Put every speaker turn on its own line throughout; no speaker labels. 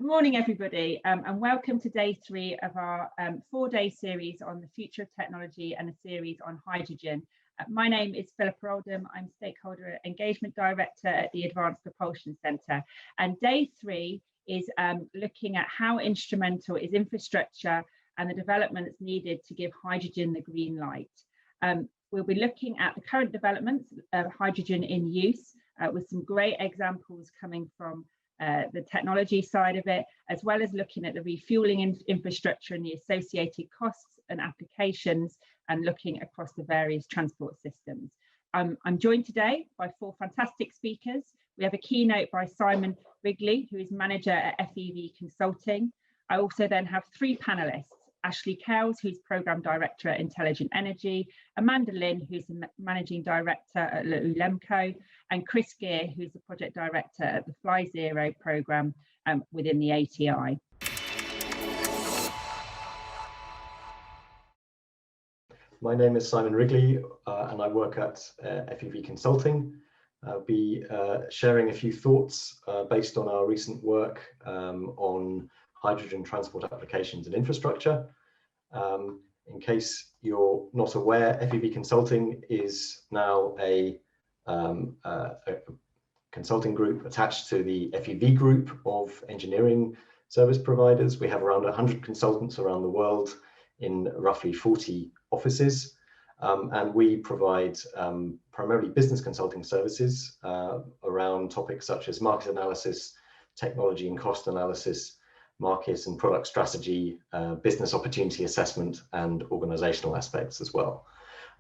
Good morning, everybody, and welcome to day 3 of our 4-day series on the future of technology and a series on hydrogen. My name is Philippa Oldham. I'm Stakeholder Engagement Director at the Advanced Propulsion Centre. And day 3 is looking at how instrumental is infrastructure and the developments needed to give hydrogen the green light. We'll be looking at the current developments of hydrogen in use with some great examples coming from the technology side of it, as well as looking at the refueling infrastructure and the associated costs and applications, and looking across the various transport systems. I'm joined today by 4 fantastic speakers. We have a keynote by Simon Wrigley, who is manager at FEV Consulting. I also then have 3 panelists: Ashley Kells, who's Programme Director at Intelligent Energy, Amanda Lynn, who's the Managing Director at ULEMCo, and Chris Gear, who's the Project Director at the FlyZero programme within the ATI.
My name is Simon Wrigley and I work at FEV Consulting. I'll be sharing a few thoughts based on our recent work on hydrogen transport applications and infrastructure. In case you're not aware, FEV Consulting is now a consulting group attached to the FEV group of engineering service providers. We have around 100 consultants around the world in roughly 40 offices, and we provide primarily business consulting services around topics such as market analysis, technology and cost analysis, market and product strategy, business opportunity assessment, and organizational aspects as well,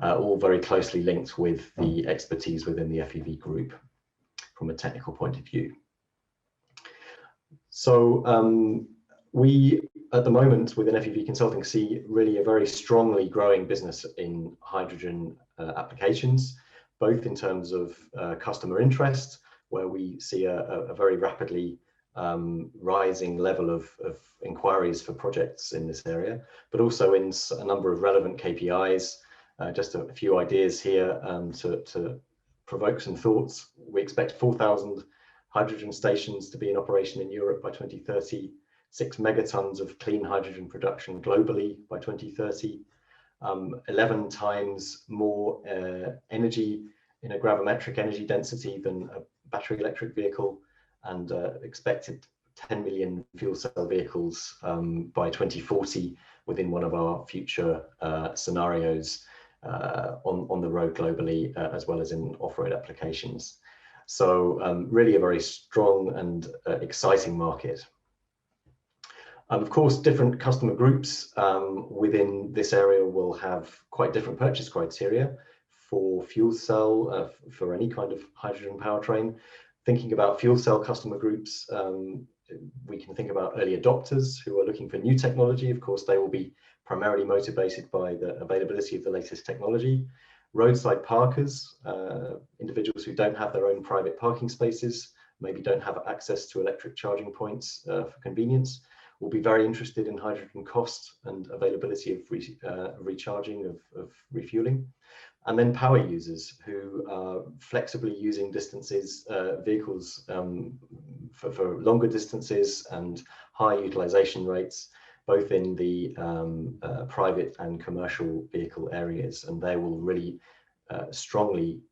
all very closely linked with the expertise within the FEV group from a technical point of view. So we at the moment within FEV Consulting see really a very strongly growing business in hydrogen applications, both in terms of customer interest, where we see a very rapidly rising level of inquiries for projects in this area, but also in a number of relevant KPIs. Just a few ideas here to provoke some thoughts. We expect 4,000 hydrogen stations to be in operation in Europe by 2030, 6 megatons of clean hydrogen production globally by 2030, 11 times more energy in a gravimetric energy density than a battery electric vehicle, and expected 10 million fuel cell vehicles by 2040 within one of our future scenarios on the road globally, as well as in off-road applications. So really a very strong and exciting market. Of course, different customer groups within this area will have quite different purchase criteria for fuel cell, for any kind of hydrogen powertrain. Thinking about fuel cell customer groups, we can think about early adopters who are looking for new technology. Of course, they will be primarily motivated by the availability of the latest technology. Roadside parkers, individuals who don't have their own private parking spaces, maybe don't have access to electric charging points for convenience, will be very interested in hydrogen cost and availability of recharging, of refueling. And then power users who are flexibly using distances, vehicles for longer distances and high utilization rates, both in the private and commercial vehicle areas. And they will really strongly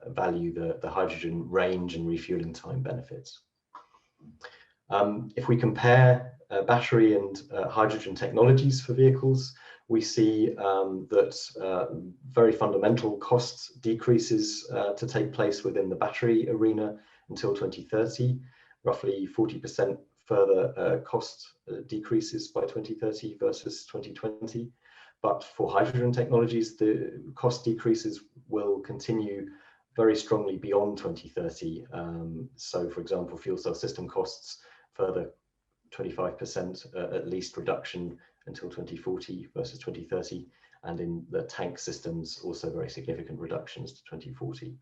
value the hydrogen range and refueling time benefits. If we compare battery and hydrogen technologies for vehicles, we see that very fundamental cost decreases to take place within the battery arena until 2030, roughly 40% further cost decreases by 2030 versus 2020. But for hydrogen technologies, the cost decreases will continue very strongly beyond 2030. So for example, fuel cell system costs, further 25% at least reduction until 2040 versus 2030, and in the tank systems also very significant reductions to 2040.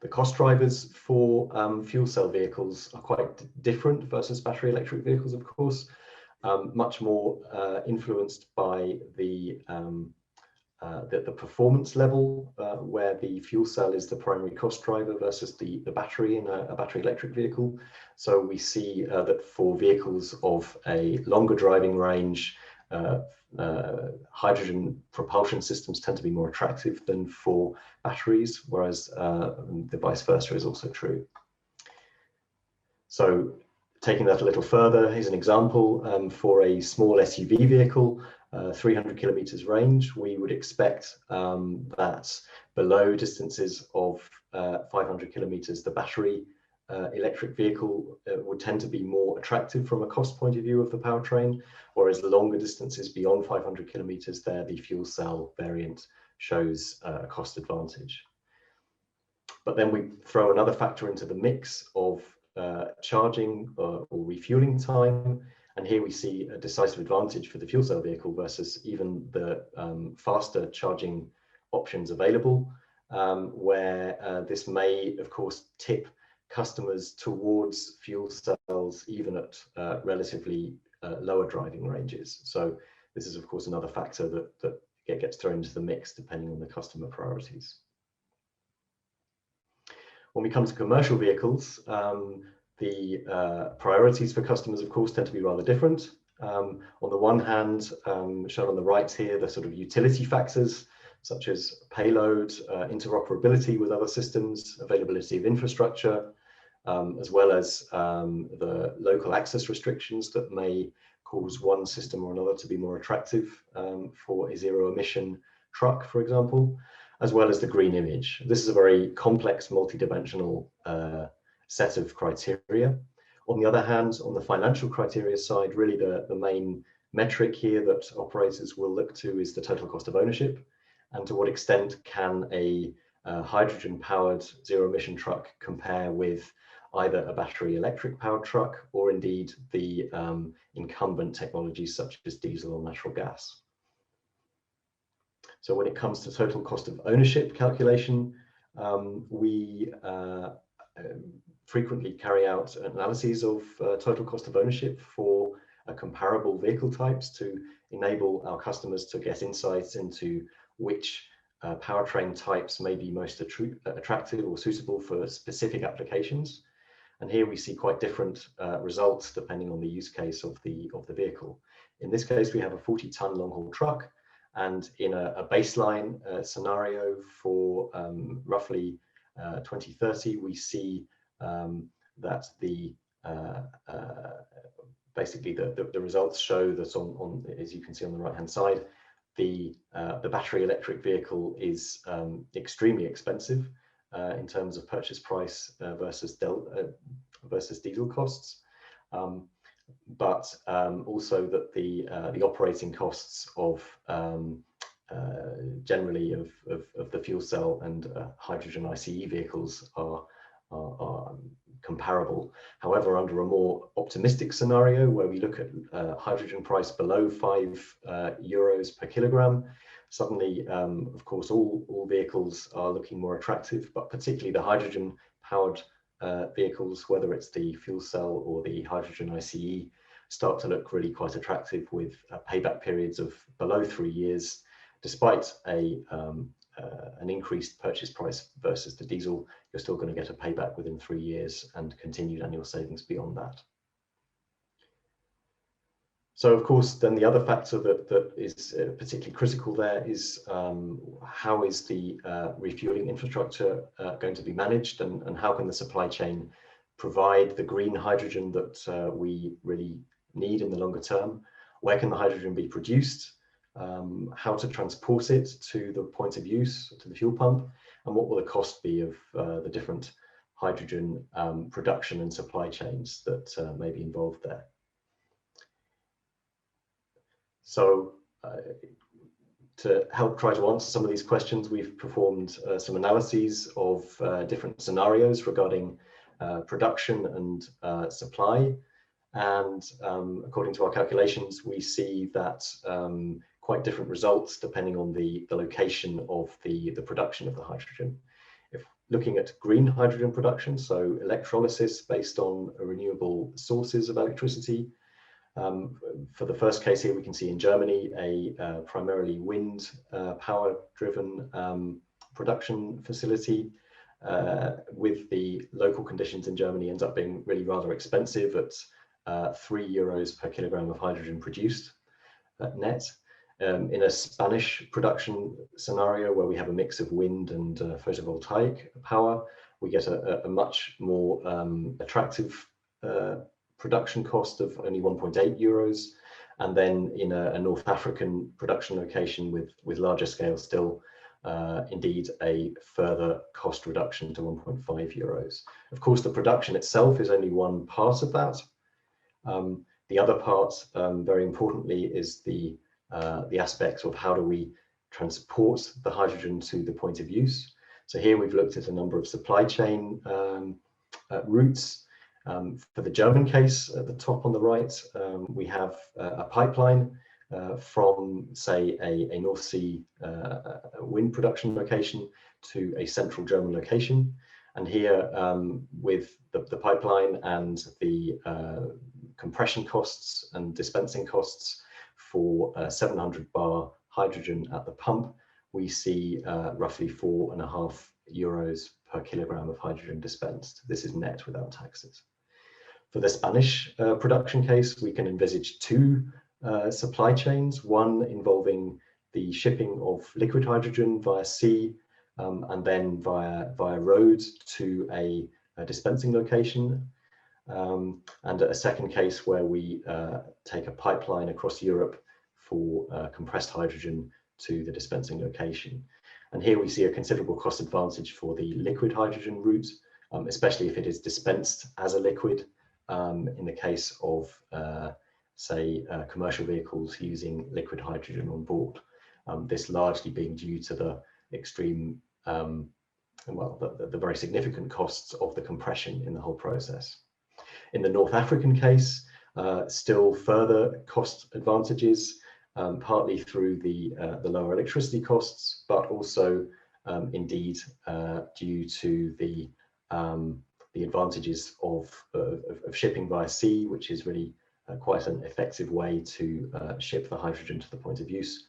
The cost drivers for fuel cell vehicles are quite different versus battery electric vehicles, of course, much more influenced by the the performance level, where the fuel cell is the primary cost driver versus the battery in a battery electric vehicle. So we see that for vehicles of a longer driving range, hydrogen propulsion systems tend to be more attractive than for batteries, whereas the vice versa is also true. So taking that a little further, here's an example for a small SUV vehicle, 300 kilometers range. We would expect that below distances of 500 kilometers, the battery electric vehicle would tend to be more attractive from a cost point of view of the powertrain, whereas the longer distances beyond 500 kilometers there, the fuel cell variant shows a cost advantage. But then we throw another factor into the mix of charging or refueling time, and here we see a decisive advantage for the fuel cell vehicle versus even the faster charging options available, where this may, of course, tip customers towards fuel cells even at relatively lower driving ranges. So this is, of course, another factor that gets thrown into the mix depending on the customer priorities. When we come to commercial vehicles, the priorities for customers, of course, tend to be rather different. On the one hand, shown on the right here, the sort of utility factors, such as payload, interoperability with other systems, availability of infrastructure, as well as the local access restrictions that may cause one system or another to be more attractive for a zero emission truck, for example, as well as the green image. This is a very complex, multidimensional set of criteria. On the other hand, on the financial criteria side, really the main metric here that operators will look to is the total cost of ownership, and to what extent can a hydrogen-powered zero-emission truck compare with either a battery electric powered truck or indeed the incumbent technologies such as diesel or natural gas. So when it comes to total cost of ownership calculation, we frequently carry out analyses of total cost of ownership for comparable vehicle types to enable our customers to get insights into which powertrain types may be most attractive or suitable for specific applications. And here we see quite different results depending on the use case of the vehicle. In this case, we have a 40-ton long-haul truck, and in a baseline scenario for roughly 2030, we see that basically the results show that on as you can see on the right hand side, the battery electric vehicle is extremely expensive in terms of purchase price versus diesel costs, but also that the operating costs of generally of the fuel cell and hydrogen ICE vehicles are comparable. However, under a more optimistic scenario where we look at hydrogen price below €5 per kilogram, suddenly, of course, all vehicles are looking more attractive, but particularly the hydrogen powered vehicles, whether it's the fuel cell or the hydrogen ICE, start to look really quite attractive with payback periods of below 3 years, despite an increased purchase price versus the diesel. You're still going to get a payback within 3 years and continued annual savings beyond that. So, of course, then the other factor that is particularly critical there is how is the refueling infrastructure going to be managed, and how can the supply chain provide the green hydrogen that we really need in the longer term? Where can the hydrogen be produced? How to transport it to the point of use, to the fuel pump, and what will the cost be of the different hydrogen production and supply chains that may be involved there. So to help try to answer some of these questions, we've performed some analyses of different scenarios regarding production and supply. And according to our calculations, we see that quite different results depending on the location of the production of the hydrogen. If looking at green hydrogen production, so electrolysis based on renewable sources of electricity, For the first case here, we can see in Germany a primarily wind power driven production facility. With the local conditions in Germany ends up being really rather expensive at €3 per kilogram of hydrogen produced net. In a Spanish production scenario where we have a mix of wind and photovoltaic power, we get a much more attractive production cost of only €1.8. And then in a North African production location with larger scale still, indeed a further cost reduction to €1.5. Of course, the production itself is only one part of that. The other part, very importantly, is the aspects of how do we transport the hydrogen to the point of use. So here we've looked at a number of supply chain routes. For the German case, at the top on the right, we have a pipeline from, say, a North Sea wind production location to a central German location. And here, with the pipeline and the compression costs and dispensing costs for 700 bar hydrogen at the pump, we see roughly €4.5 per kilogram of hydrogen dispensed. This is net without taxes. For the Spanish production case, we can envisage two supply chains, one involving the shipping of liquid hydrogen via sea and then via road to a dispensing location, and a second case where we take a pipeline across Europe for compressed hydrogen to the dispensing location. And here we see a considerable cost advantage for the liquid hydrogen route, especially if it is dispensed as a liquid in the case of say commercial vehicles using liquid hydrogen on board. This largely being due to the extreme, the very significant costs of the compression in the whole process. In the North African case, still further cost advantages, partly through the lower electricity costs, but also indeed due to the advantages of shipping via sea, which is really quite an effective way to ship the hydrogen to the point of use.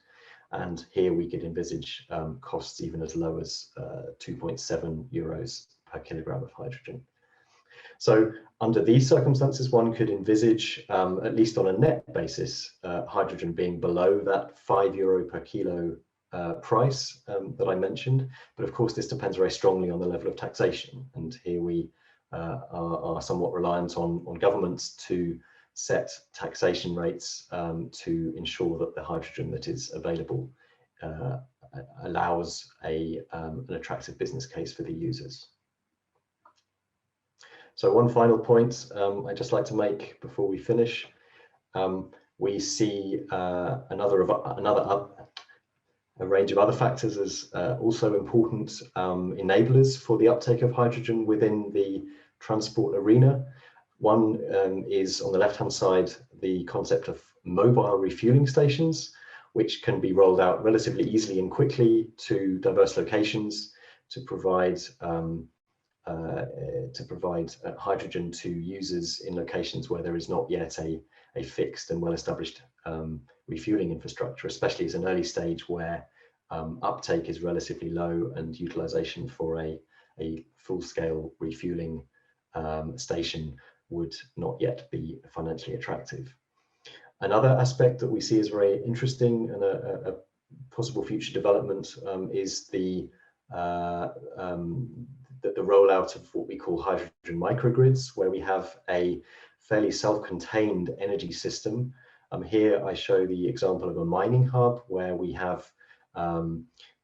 And here we could envisage costs even as low as €2.7 per kilogram of hydrogen. So under these circumstances, one could envisage, at least on a net basis, hydrogen being below that €5 per kilo price that I mentioned. But of course, this depends very strongly on the level of taxation. And here we are somewhat reliant on governments to set taxation rates to ensure that the hydrogen that is available allows an attractive business case for the users. So one final point I'd just like to make before we finish. We see a range of other factors as also important enablers for the uptake of hydrogen within the transport arena. One is on the left-hand side, the concept of mobile refueling stations, which can be rolled out relatively easily and quickly to diverse locations to provide hydrogen to users in locations where there is not yet a fixed and well-established refueling infrastructure, especially as an early stage where uptake is relatively low and utilization for a full-scale refueling station would not yet be financially attractive. Another aspect that we see as very interesting and a possible future development is the rollout of what we call hydrogen microgrids, where we have a fairly self-contained energy system. Here I show the example of a mining hub where we have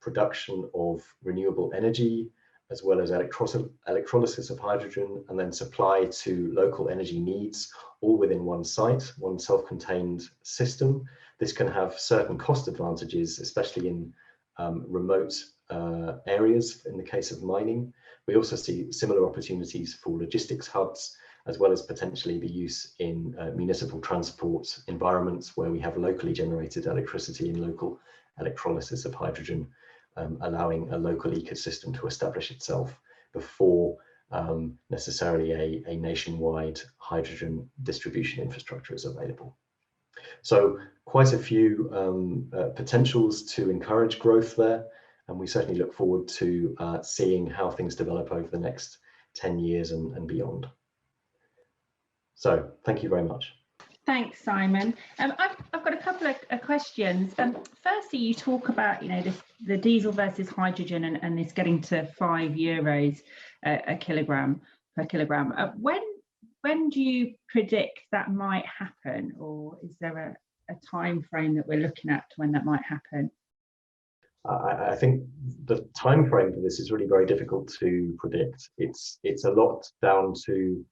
production of renewable energy as well as electrolysis of hydrogen, and then supply to local energy needs, all within one site, one self-contained system. This can have certain cost advantages, especially in remote areas in the case of mining. We also see similar opportunities for logistics hubs, as well as potentially the use in municipal transport environments where we have locally generated electricity and local electrolysis of hydrogen, allowing a local ecosystem to establish itself before necessarily a nationwide hydrogen distribution infrastructure is available. So quite a few potentials to encourage growth there, and we certainly look forward to seeing how things develop over the next 10 years and beyond. So thank you very much.
Thanks, Simon. I've got a couple of questions. Firstly, you talk about the diesel versus hydrogen and this getting to €5 a kilogram per kilogram. When do you predict that might happen, or is there a time frame that we're looking at when that might happen?
I think the time frame for this is really very difficult to predict. It's a lot down to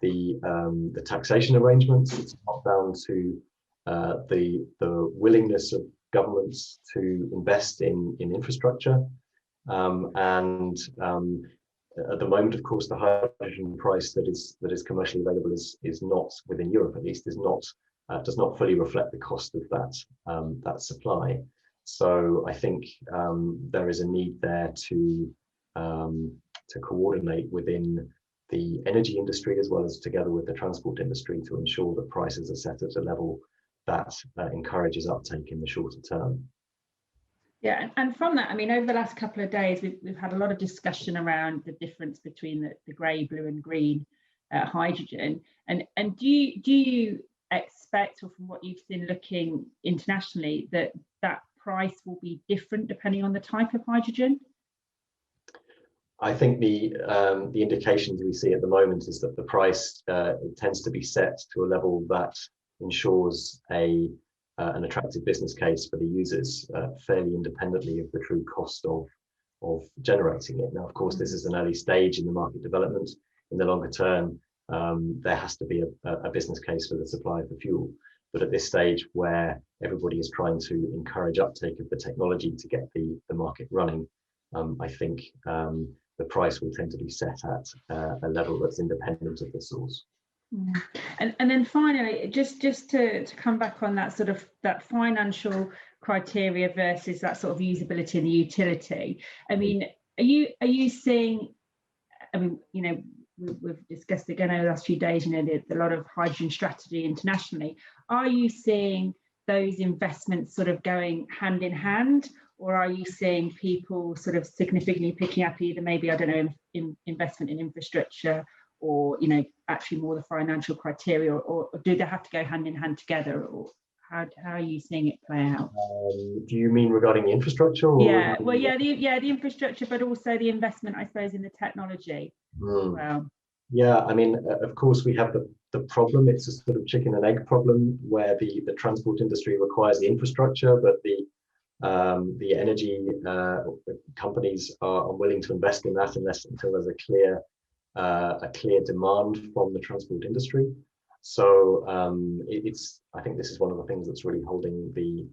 the taxation arrangements. It's not down to the willingness of governments to invest in infrastructure, and at the moment, of course, the hydrogen price that is commercially available is not, within Europe at least, does not fully reflect the cost of that supply. So I think there is a need there to coordinate within the energy industry as well as together with the transport industry to ensure that prices are set at a level that encourages uptake in the shorter term.
Yeah, and from that, I mean, over the last couple of days, we've had a lot of discussion around the difference between the grey, blue, and green hydrogen. And do you expect, or from what you've seen looking internationally, that price will be different depending on the type of hydrogen?
I think the indications we see at the moment is that the price tends to be set to a level that ensures an attractive business case for the users, fairly independently of the true cost of generating it. Now, of course, this is an early stage in the market development. In the longer term, there has to be a business case for the supply of the fuel. But at this stage, where everybody is trying to encourage uptake of the technology to get the market running, I think the price will tend to be set at a level that's independent of the source.
And then finally, just to come back on that sort of that financial criteria versus that sort of usability and the utility. I mean, are you seeing? I mean, we've discussed again over the last few days. There's a lot of hydrogen strategy internationally. Are you seeing those investments sort of going hand in hand, or are you seeing people sort of significantly picking up either maybe, I don't know, investment in infrastructure, or actually more the financial criteria, or do they have to go hand in hand together, or how are you seeing it play out?
Do you mean regarding the infrastructure? Or
yeah, well, the infrastructure, but also the investment, I suppose, in the technology as well.
Yeah, I mean, of course, we have the problem. It's a sort of chicken and egg problem where the transport industry requires the infrastructure, but the energy companies are unwilling to invest in that until there's a clear demand from the transport industry. So I think this is one of the things that's really holding the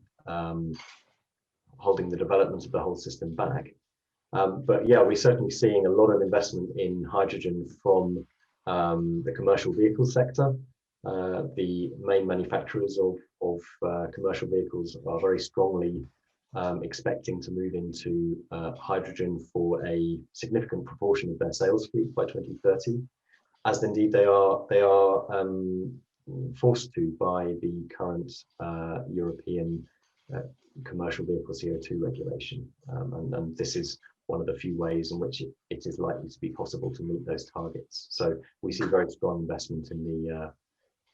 development of the whole system back. But yeah, we're certainly seeing a lot of investment in hydrogen from the commercial vehicle sector. The main manufacturers of commercial vehicles are very strongly expecting to move into hydrogen for a significant proportion of their sales fleet by 2030, as indeed they are forced to by the current European commercial vehicle CO2 regulation. And this is one of the few ways in which it is likely to be possible to meet those targets. So we see very strong investment in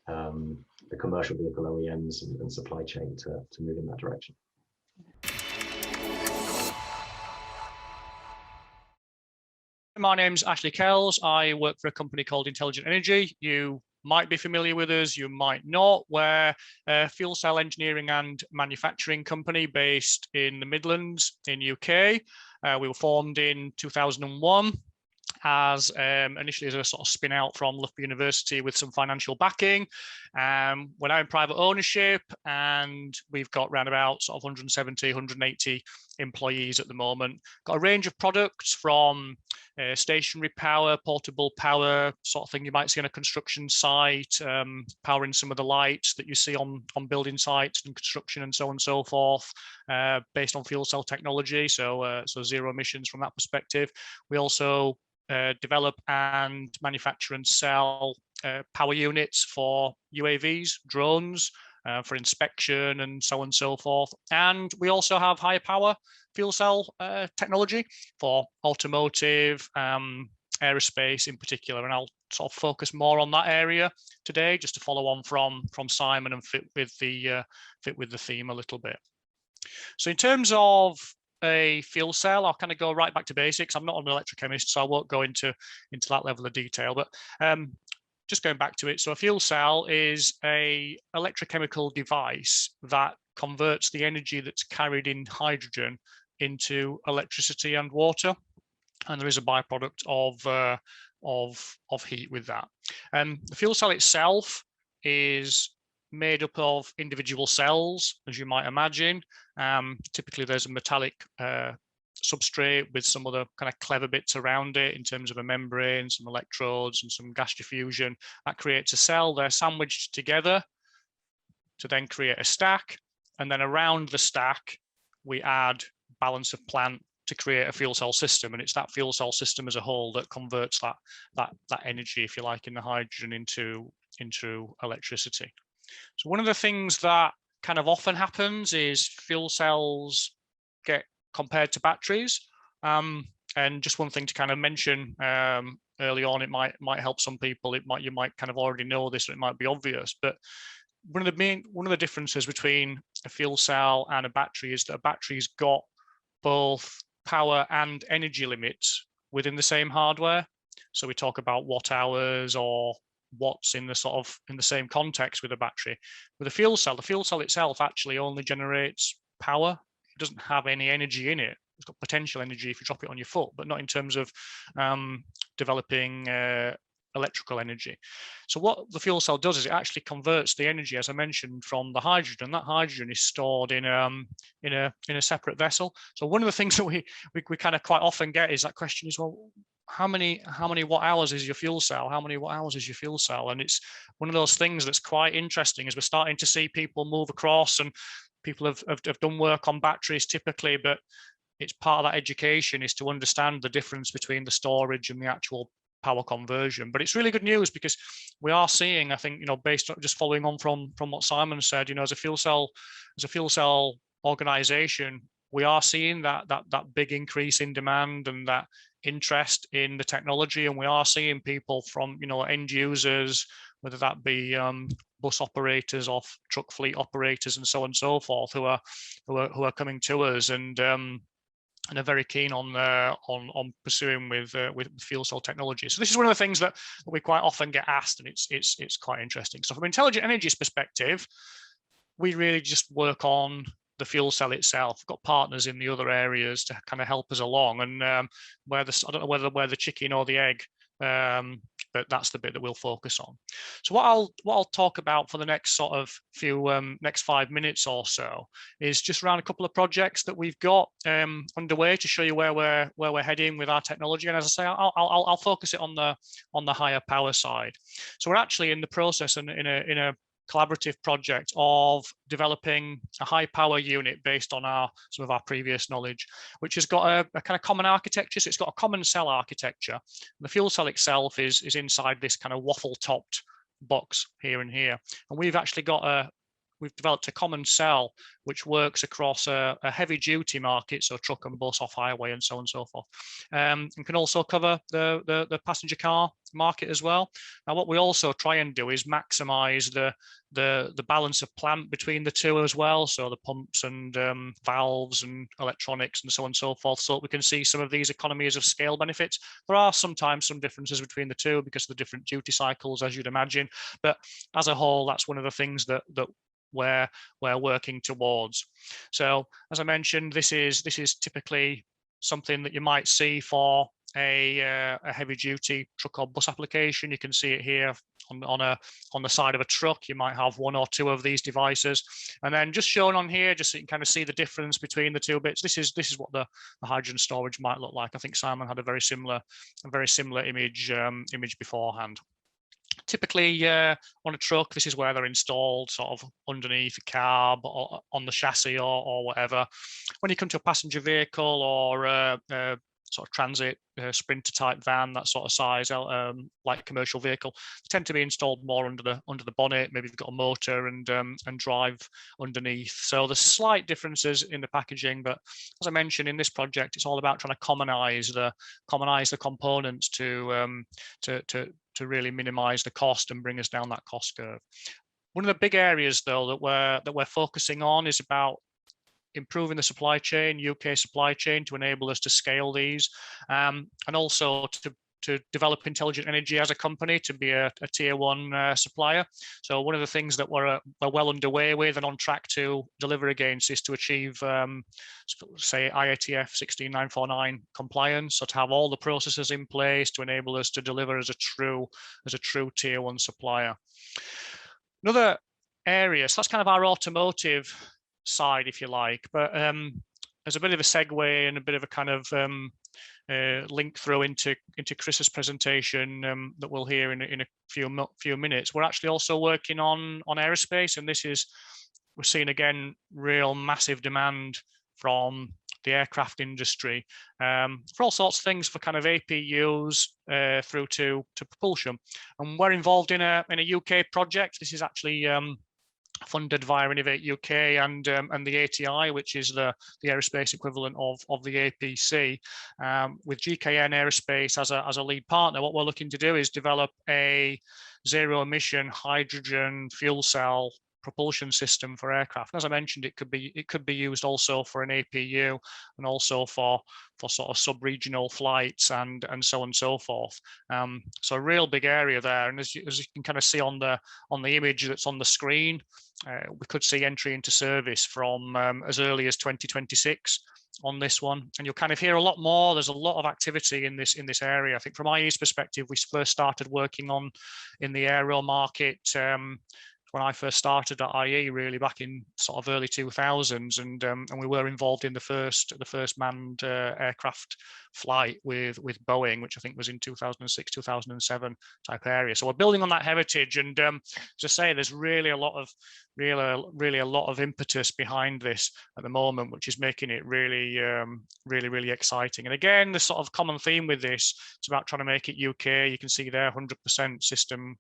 the commercial vehicle OEMs and supply chain to move in that direction.
My name's Ashley Kells. I work for a company called Intelligent Energy. You might be familiar with us, you might not. We're a fuel cell engineering and manufacturing company based in the Midlands in UK. We were formed in 2001 as initially as a sort of spin out from Loughborough University with some financial backing. We're now in private ownership, and we've got around about sort of 170, 180 employees at the moment. Got a range of products from stationary power, portable power, sort of thing you might see on a construction site, powering some of the lights that you see on building sites and construction and so on and so forth, based on fuel cell technology, so zero emissions from that perspective. We also develop and manufacture and sell power units for UAVs, drones, for inspection and so on and so forth. And we also have higher power fuel cell technology for automotive, aerospace in particular, and I'll sort of focus more on that area today, just to follow on from Simon and fit with the theme a little bit. So in terms of a fuel cell, I'll kind of go right back to basics. I'm not an electrochemist, so I won't go into that level of detail, but just going back to it. So a fuel cell is a electrochemical device that converts the energy that's carried in hydrogen into electricity and water, and there is a byproduct of heat with that. The fuel cell itself is made up of individual cells, as you might imagine. Typically, there's a metallic substrate with some other kind of clever bits around it in terms of a membrane, some electrodes, and some gas diffusion. That creates a cell. They're sandwiched together to then create a stack, and then around the stack, we add balance of plant to create a fuel cell system, and it's that fuel cell system as a whole that converts that energy, if you like, in the hydrogen into electricity. So one of the things that kind of often happens is fuel cells get compared to batteries, and just one thing to kind of mention early on, it might help some people. You might kind of already know this, or it might be obvious, but one of the differences between a fuel cell and a battery is that a battery's got both power and energy limits within the same hardware. So we talk about watt hours or watts in the same context with a battery. With a fuel cell, the fuel cell itself actually only generates power. It doesn't have any energy in it. It's got potential energy if you drop it on your foot, but not in terms of developing electrical energy. So what the fuel cell does is it actually converts the energy, as I mentioned, from the hydrogen. That hydrogen is stored in a separate vessel. So one of the things that we kind of quite often get is that question is, well, how many watt hours is your fuel cell? How many watt hours is your fuel cell? And it's one of those things that's quite interesting as we're starting to see people move across, and people have done work on batteries typically, but it's part of that education is to understand the difference between the storage and the actual power conversion. But it's really good news because we are seeing, I think, based on just following on from what Simon said, as a fuel cell organization, we are seeing that big increase in demand and that interest in the technology, and we are seeing people from end users, whether that be bus operators or truck fleet operators and so on and so forth, who are coming to us and are very keen on pursuing with fuel cell technology. So this is one of the things that we quite often get asked, and it's quite interesting. So from Intelligent Energy's perspective, we really just work on the fuel cell itself. We've got partners in the other areas to kind of help us along, and I don't know whether we're the chicken or the egg, but that's the bit that we'll focus on. So what I'll talk about for the next sort of next 5 minutes or so is just around a couple of projects that we've got underway to show you where we're heading with our technology. And as I say, I'll focus it on the higher power side. So we're actually in the process and in a collaborative project of developing a high power unit based on some of our previous knowledge, which has got a kind of common architecture. So it's got a common cell architecture. The fuel cell itself is inside this kind of waffle topped box here and here. And we've actually we've developed a common cell which works across a heavy duty market, so truck and bus, off highway, and so on and so forth, and can also cover the passenger car market as well. Now, what we also try and do is maximize the balance of plant between the two as well, so the pumps and valves and electronics and so on and so forth, so that we can see some of these economies of scale benefits. There are sometimes some differences between the two because of the different duty cycles, as you'd imagine, but as a whole, that's one of the things that we're working towards. So as I mentioned, this is typically something that you might see for a heavy duty truck or bus application. You can see it here on the side of a truck. You might have one or two of these devices, and then just shown on here, just so you can kind of see the difference between the two bits. This is what the hydrogen storage might look like. I think Simon had a very similar image beforehand. Typically on a truck, this is where they're installed, sort of underneath a cab or on the chassis or whatever. When you come to a passenger vehicle or a sort of transit, sprinter type van, that sort of size, like commercial vehicle, tend to be installed more under the bonnet. Maybe you've got a motor and drive underneath. So there's slight differences in the packaging, but as I mentioned, in this project, it's all about trying to commonize the components to really minimize the cost and bring us down that cost curve. One of the big areas, though, that we're focusing on is about improving the supply chain, UK supply chain, to enable us to scale these, and also to develop Intelligent Energy as a company to be a tier 1 supplier. So one of the things that we're well underway with and on track to deliver against is to achieve, say, IATF 16949 compliance, so to have all the processes in place to enable us to deliver as a true tier 1 supplier. Another area, so that's kind of our automotive side, if you like, but as a bit of a segue and a bit of a kind of link through into Chris's presentation that we'll hear in a few minutes, we're actually also working on aerospace, and we're seeing again real massive demand from the aircraft industry for all sorts of things, for kind of APUs through to propulsion, and we're involved in a UK project. This is actually funded via Innovate UK and the ATI, which is the aerospace equivalent of the APC, with GKN Aerospace as a lead partner. What we're looking to do is develop a zero emission hydrogen fuel cell propulsion system for aircraft. As I mentioned, it could be used also for an APU and also for sort of sub-regional flights and so on and so forth. So a real big area there, and as you can kind of see on the image that's on the screen, we could see entry into service from as early as 2026 on this one, and you'll kind of hear a lot more. There's a lot of activity in this area. I think from IE's perspective, we first started working in the aero market when I first started at IE, really back in sort of early 2000s, and we were involved in the first manned aircraft flight with Boeing, which I think was in 2006, 2007 type area. So we're building on that heritage, and as I say, there's really a lot of impetus behind this at the moment, which is making it really exciting. And again, the sort of common theme with this, it's about trying to make it UK. You can see there 100% system.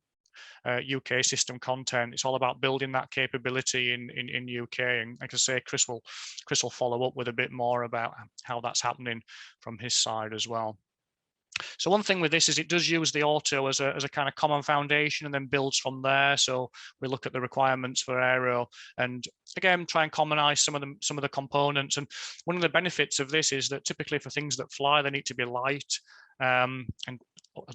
UK system content. It's all about building that capability in UK, and like I say, Chris will follow up with a bit more about how that's happening from his side as well. So one thing with this is it does use the auto as a kind of common foundation and then builds from there. So we look at the requirements for aero and again try and commonize some of the components. And one of the benefits of this is that typically for things that fly, they need to be light and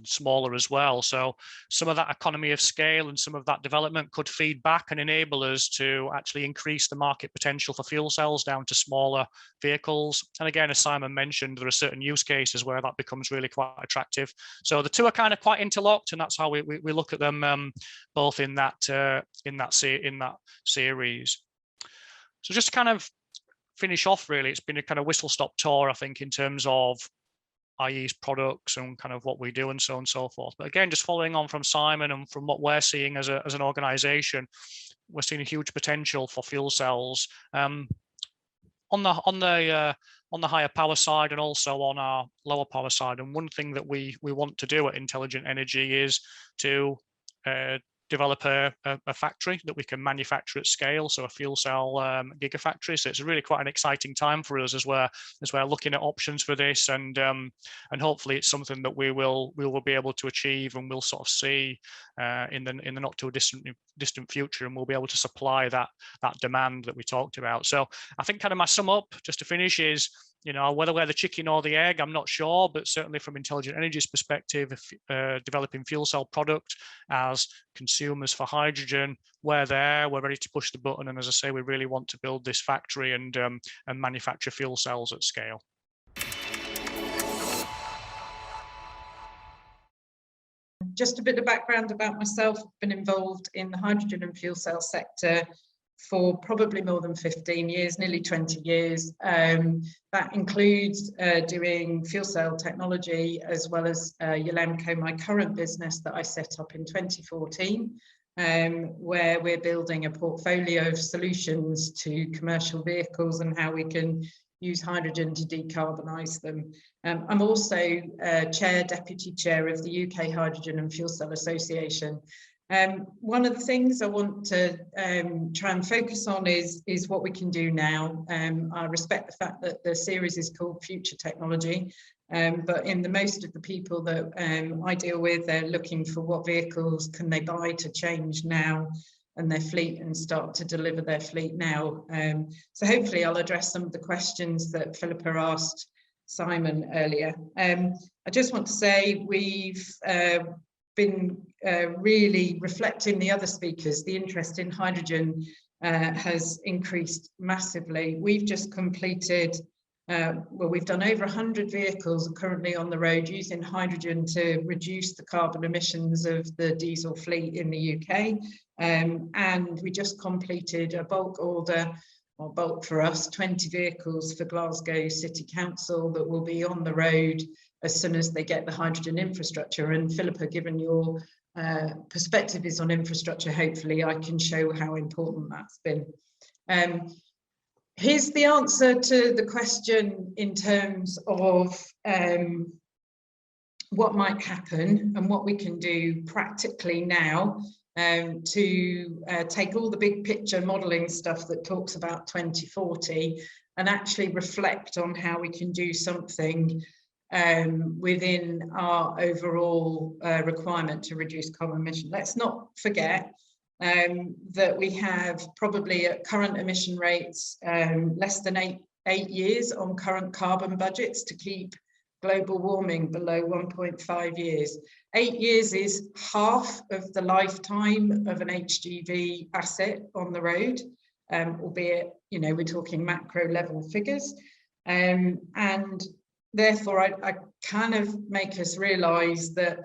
smaller as well. So some of that economy of scale and some of that development could feed back and enable us to actually increase the market potential for fuel cells down to smaller vehicles. And again, as Simon mentioned, there are certain use cases where that becomes really quite attractive. So the two are kind of quite interlocked, and that's how we look at them both in that series. So just to kind of finish off, really, it's been a kind of whistle-stop tour, I think, in terms of IE's products and kind of what we do and so on and so forth. But again, just following on from Simon and from what we're seeing as an organization, we're seeing a huge potential for fuel cells on the higher power side and also on our lower power side. And one thing that we want to do at Intelligent Energy is to develop a factory that we can manufacture at scale, so a fuel cell gigafactory. So it's really quite an exciting time for us as we're looking at options for this, and hopefully it's something that we will be able to achieve and we'll sort of see in the not too distant future, and we'll be able to supply that demand that we talked about. So I think kind of my sum up just to finish is, you know, whether we're the chicken or the egg, I'm not sure, but certainly from Intelligent Energy's perspective, developing fuel cell product as consumers for hydrogen, we're ready to push the button. And as I say, we really want to build this factory and manufacture fuel cells at scale.
Just a bit of background about myself. I've been involved in the hydrogen and fuel cell sector for probably more than 15 years, nearly 20 years. That includes doing fuel cell technology as well as ULEMCo, my current business that I set up in 2014, where we're building a portfolio of solutions to commercial vehicles and how we can use hydrogen to decarbonise them. I'm also Deputy Chair of the UK Hydrogen and Fuel Cell Association. One of the things I want to try and focus on is what we can do now. I respect the fact that the series is called Future Technology, but in the most of the people that I deal with, they're looking for what vehicles can they buy to change now and their fleet and start to deliver their fleet now. So hopefully I'll address some of the questions that Philippa asked Simon earlier. I just want to say we've been really reflecting the other speakers. The interest in hydrogen has increased massively. We've just completed, well, we've done over 100 vehicles currently on the road using hydrogen to reduce the carbon emissions of the diesel fleet in the UK. And we just completed a bulk order, or bulk for us, 20 vehicles for Glasgow City Council that will be on the road as soon as they get the hydrogen infrastructure. And Philippa, given your perspective is on infrastructure, hopefully I can show how important that's been. Here's the answer to the question in terms of what might happen and what we can do practically now to take all the big picture modelling stuff that talks about 2040 and actually reflect on how we can do something within our overall requirement to reduce carbon emission. Let's not forget that we have probably at current emission rates less than eight years on current carbon budgets to keep global warming below 1.5 years. 8 years is half of the lifetime of an HGV asset on the road, albeit, you know, we're talking macro level figures. And therefore, I kind of make us realise that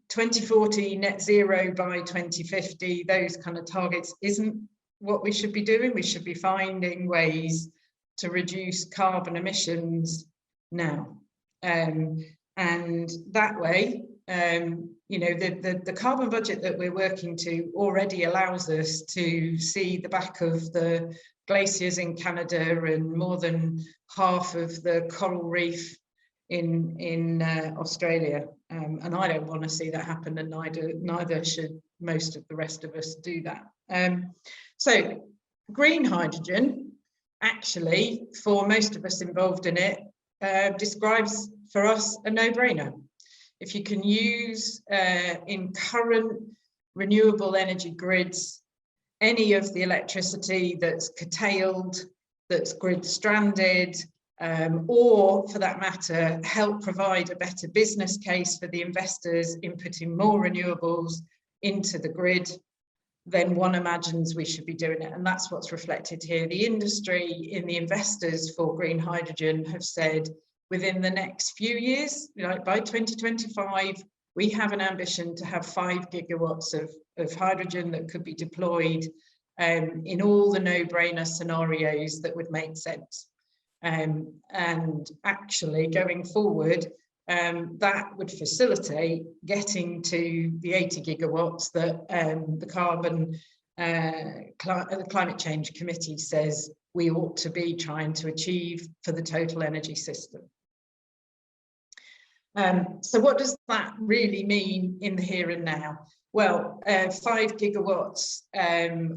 2040 net zero by 2050, those kind of targets isn't what we should be doing. We should be finding ways to reduce carbon emissions now. And that way, you know, the carbon budget that we're working to already allows us to see the back of the glaciers in Canada and more than half of the coral reef in Australia. And I don't want to see that happen, and neither should most of the rest of us do that. So green hydrogen, actually, for most of us involved in it, describes for us a no-brainer. If you can use in current renewable energy grids any of the electricity that's curtailed, that's grid stranded, or for that matter, help provide a better business case for the investors in putting more renewables into the grid, then one imagines we should be doing it. And that's what's reflected here. The industry in the investors for green hydrogen have said within the next few years, like by 2025, we have an ambition to have 5 gigawatts of hydrogen that could be deployed in all the no-brainer scenarios that would make sense. And actually going forward, that would facilitate getting to the 80 gigawatts that the Climate Change Committee says we ought to be trying to achieve for the total energy system. So what does that really mean in the here and now? Well, 5 gigawatts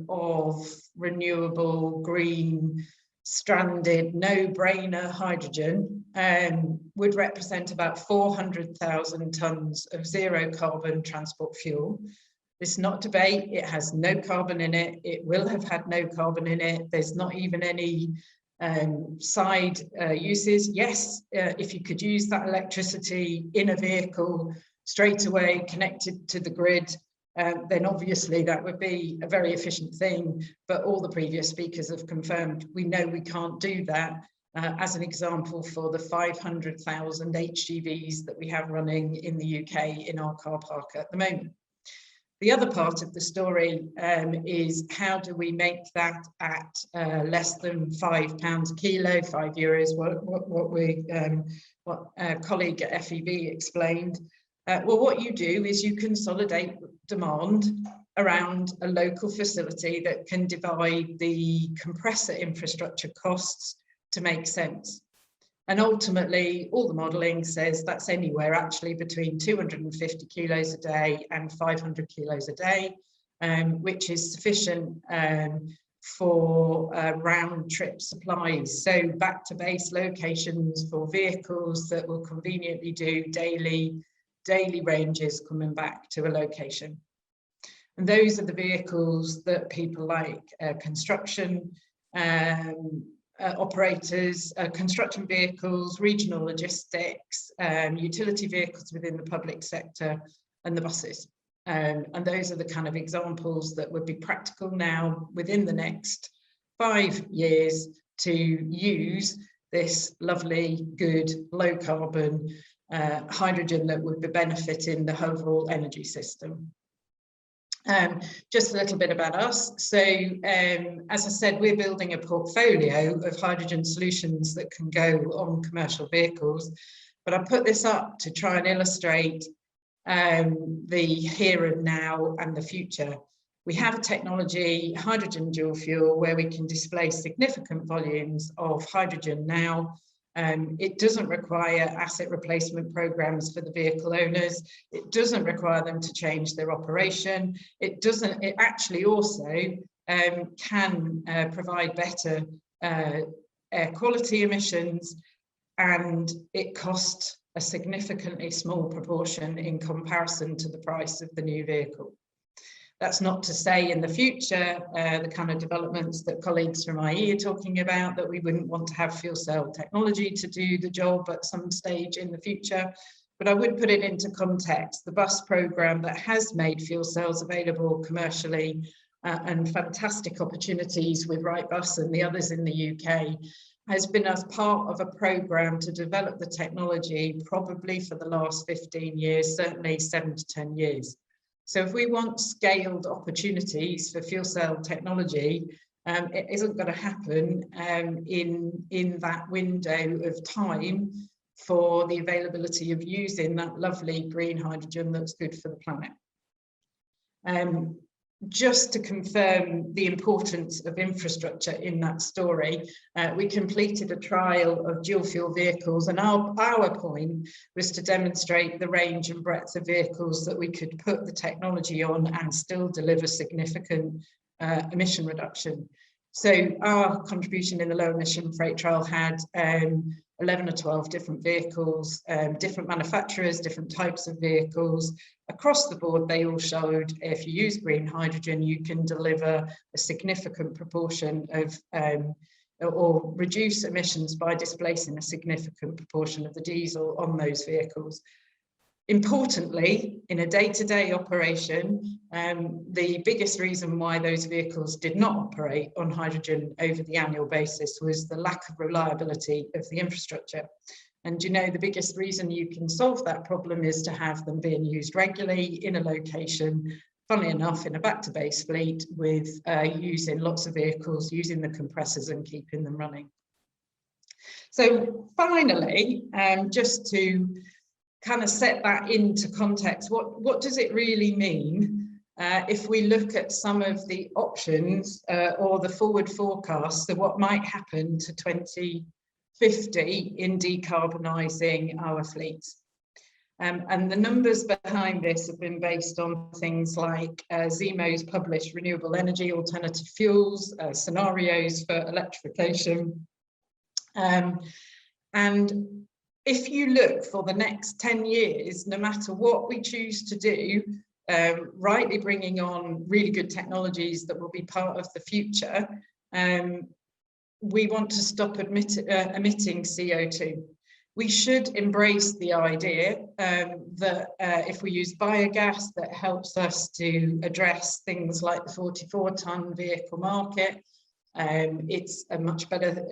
of renewable, green, stranded, no-brainer hydrogen would represent about 400,000 tonnes of zero carbon transport fuel. This is not debate, it has no carbon in it, it will have had no carbon in it, there's not even any side uses. Yes, if you could use that electricity in a vehicle straight away connected to the grid, then obviously that would be a very efficient thing, but all the previous speakers have confirmed we know we can't do that. As an example, for the 500,000 HGVs that we have running in the UK in our car park at the moment. The other part of the story is how do we make that at less than £5 a kilo, €5, what a colleague at FEV explained. Well, what you do is you consolidate demand around a local facility that can divide the compressor infrastructure costs to make sense. And ultimately, all the modelling says that's anywhere actually between 250 kilos a day and 500 kilos a day, which is sufficient for round trip supplies. So back to base locations for vehicles that will conveniently do daily ranges coming back to a location. And those are the vehicles that people like construction operators, construction vehicles, regional logistics, utility vehicles within the public sector, and the buses. And those are the kind of examples that would be practical now within the next 5 years to use this lovely, good, low carbon hydrogen that would be benefiting the overall energy system. Just a little bit about us. So as I said, we're building a portfolio of hydrogen solutions that can go on commercial vehicles, but I put this up to try and illustrate the here and now and the future. We have a technology, hydrogen dual fuel, where we can display significant volumes of hydrogen now. It doesn't require asset replacement programs for the vehicle owners. It doesn't require them to change their operation. It actually also can provide better air quality emissions, and it costs a significantly small proportion in comparison to the price of the new vehicle. That's not to say in the future, the kind of developments that colleagues from IE are talking about, that we wouldn't want to have fuel cell technology to do the job at some stage in the future. But I would put it into context. The bus programme that has made fuel cells available commercially and fantastic opportunities with Wrightbus and the others in the UK has been as part of a programme to develop the technology probably for the last 15 years, certainly 7 to 10 years. So if we want scaled opportunities for fuel cell technology, it isn't going to happen in that window of time for the availability of using that lovely green hydrogen that's good for the planet. Just to confirm the importance of infrastructure in that story, we completed a trial of dual fuel vehicles, and our point was to demonstrate the range and breadth of vehicles that we could put the technology on and still deliver significant emission reduction. So our contribution in the low emission freight trial had 11 or 12 different vehicles, different manufacturers, different types of vehicles. Across the board, they all showed if you use green hydrogen, you can deliver a significant proportion of or reduce emissions by displacing a significant proportion of the diesel on those vehicles. Importantly, in a day-to-day operation, the biggest reason why those vehicles did not operate on hydrogen over the annual basis was the lack of reliability of the infrastructure. And you know, the biggest reason you can solve that problem is to have them being used regularly in a location, funnily enough, in a back-to-base fleet with using lots of vehicles, using the compressors and keeping them running. So finally, just to kind of set that into context, what does it really mean if we look at some of the options or the forward forecasts of what might happen to 2050 in decarbonising our fleets? And the numbers behind this have been based on things like Zemo's published renewable energy alternative fuels, scenarios for electrification. And if you look for the next 10 years, no matter what we choose to do, rightly bringing on really good technologies that will be part of the future, we want to stop emitting CO2. We should embrace the idea that if we use biogas, that helps us to address things like the 44-ton vehicle market. It's a much better,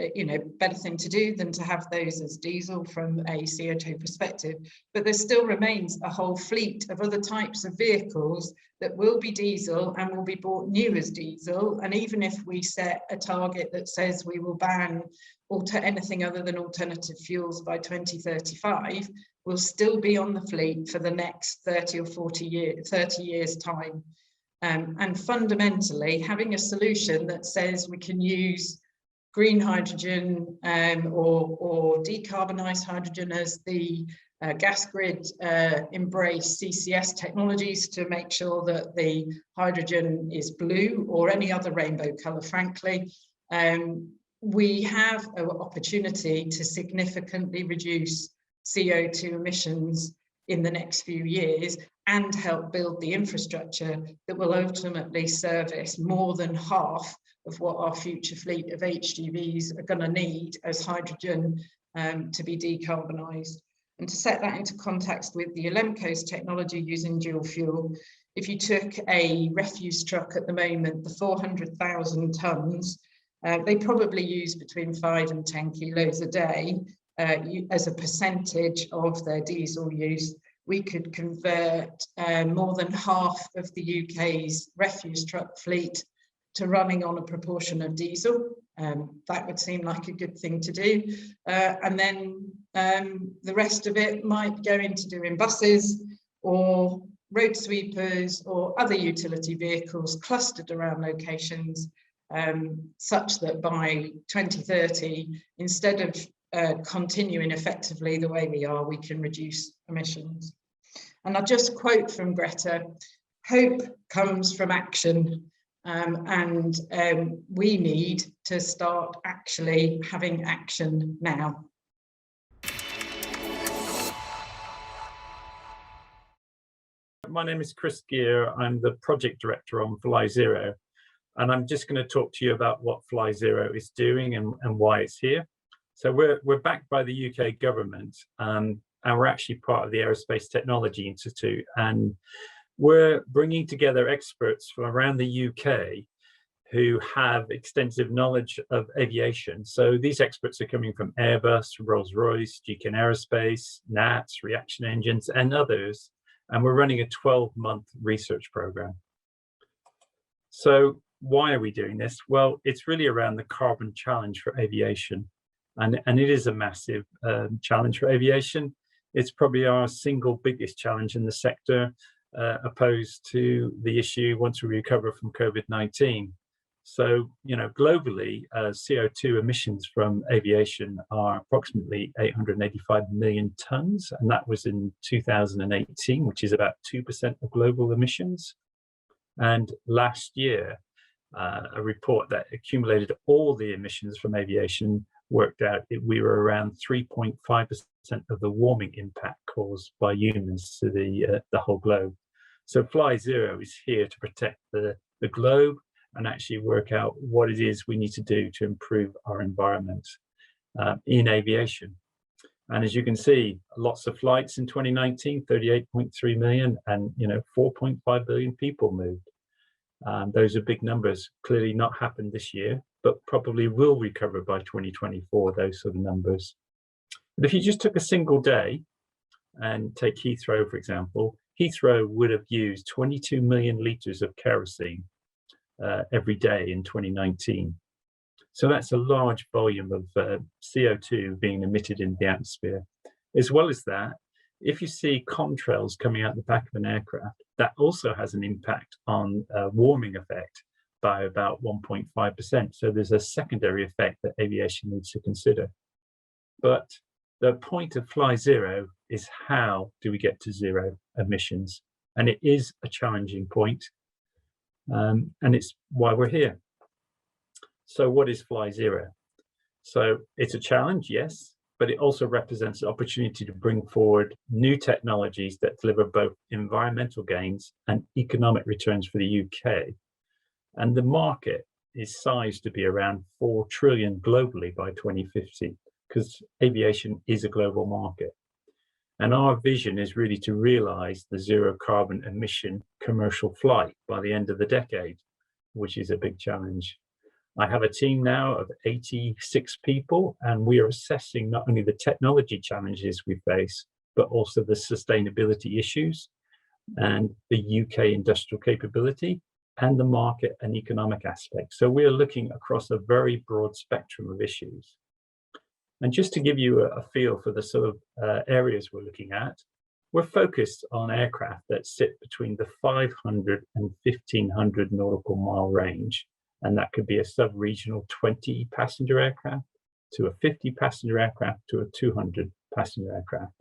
better thing to do than to have those as diesel from a CO2 perspective. But there still remains a whole fleet of other types of vehicles that will be diesel and will be bought new as diesel. And even if we set a target that says we will ban anything other than alternative fuels by 2035, we'll still be on the fleet for the next 30 or 40 years time. And fundamentally, having a solution that says we can use green hydrogen or decarbonised hydrogen, as the gas grid embrace CCS technologies to make sure that the hydrogen is blue, or any other rainbow colour, frankly. We have an opportunity to significantly reduce CO2 emissions in the next few years and help build the infrastructure that will ultimately service more than half of what our future fleet of HGVs are going to need as hydrogen to be decarbonised. And to set that into context with the ULEMCo's technology using dual fuel, if you took a refuse truck at the moment, the 400,000 tonnes, they probably use between 5 and 10 kilos a day as a percentage of their diesel use. We could convert more than half of the UK's refuse truck fleet to running on a proportion of diesel. That would seem like a good thing to do. And then the rest of it might go into doing buses or road sweepers or other utility vehicles clustered around locations, such that by 2030, instead of continuing effectively the way we are, we can reduce emissions. And I'll just quote from Greta: "Hope comes from action." And we need to start actually having action now.
My name is Chris Gear. I'm the project director on FlyZero, and I'm just going to talk to you about what FlyZero is doing and why it's here. So we're backed by the UK government, and we're actually part of the Aerospace Technology Institute, and we're bringing together experts from around the UK who have extensive knowledge of aviation. So these experts are coming from Airbus, Rolls-Royce, GKN Aerospace, NATS, Reaction Engines, and others. And we're running a 12-month research program. So why are we doing this? Well, it's really around the carbon challenge for aviation. And it is a massive challenge for aviation. It's probably our single biggest challenge in the sector, opposed to the issue once we recover from COVID-19. So, you know, globally, CO2 emissions from aviation are approximately 885 million tons, and that was in 2018, which is about 2% of global emissions. And last year, a report that accumulated all the emissions from aviation worked out we were around 3.5% of the warming impact caused by humans to the whole globe. So FlyZero is here to protect the globe and actually work out what it is we need to do to improve our environment in aviation. And as you can see, lots of flights in 2019, 38.3 million, and 4.5 billion people moved. Those are big numbers, clearly not happened this year, but probably will recover by 2024, those sort of numbers. But if you just took a single day and take Heathrow, for example, Heathrow would have used 22 million litres of kerosene every day in 2019. So that's a large volume of CO2 being emitted in the atmosphere. As well as that, if you see contrails coming out the back of an aircraft, that also has an impact on warming effect by about 1.5%. So there's a secondary effect that aviation needs to consider. But the point of FlyZero is, how do we get to zero emissions? And it is a challenging point, and it's why we're here. So what is FlyZero? So it's a challenge, yes, but it also represents an opportunity to bring forward new technologies that deliver both environmental gains and economic returns for the UK. And the market is sized to be around 4 trillion globally by 2050, because aviation is a global market. And our vision is really to realize the zero carbon emission commercial flight by the end of the decade, which is a big challenge. I have a team now of 86 people, and we are assessing not only the technology challenges we face, but also the sustainability issues and the UK industrial capability and the market and economic aspects. So we're looking across a very broad spectrum of issues. And just to give you a feel for the sort of areas we're looking at, we're focused on aircraft that sit between the 500 and 1500 nautical mile range. And that could be a sub-regional 20-passenger aircraft to a 50-passenger aircraft to a 200-passenger aircraft.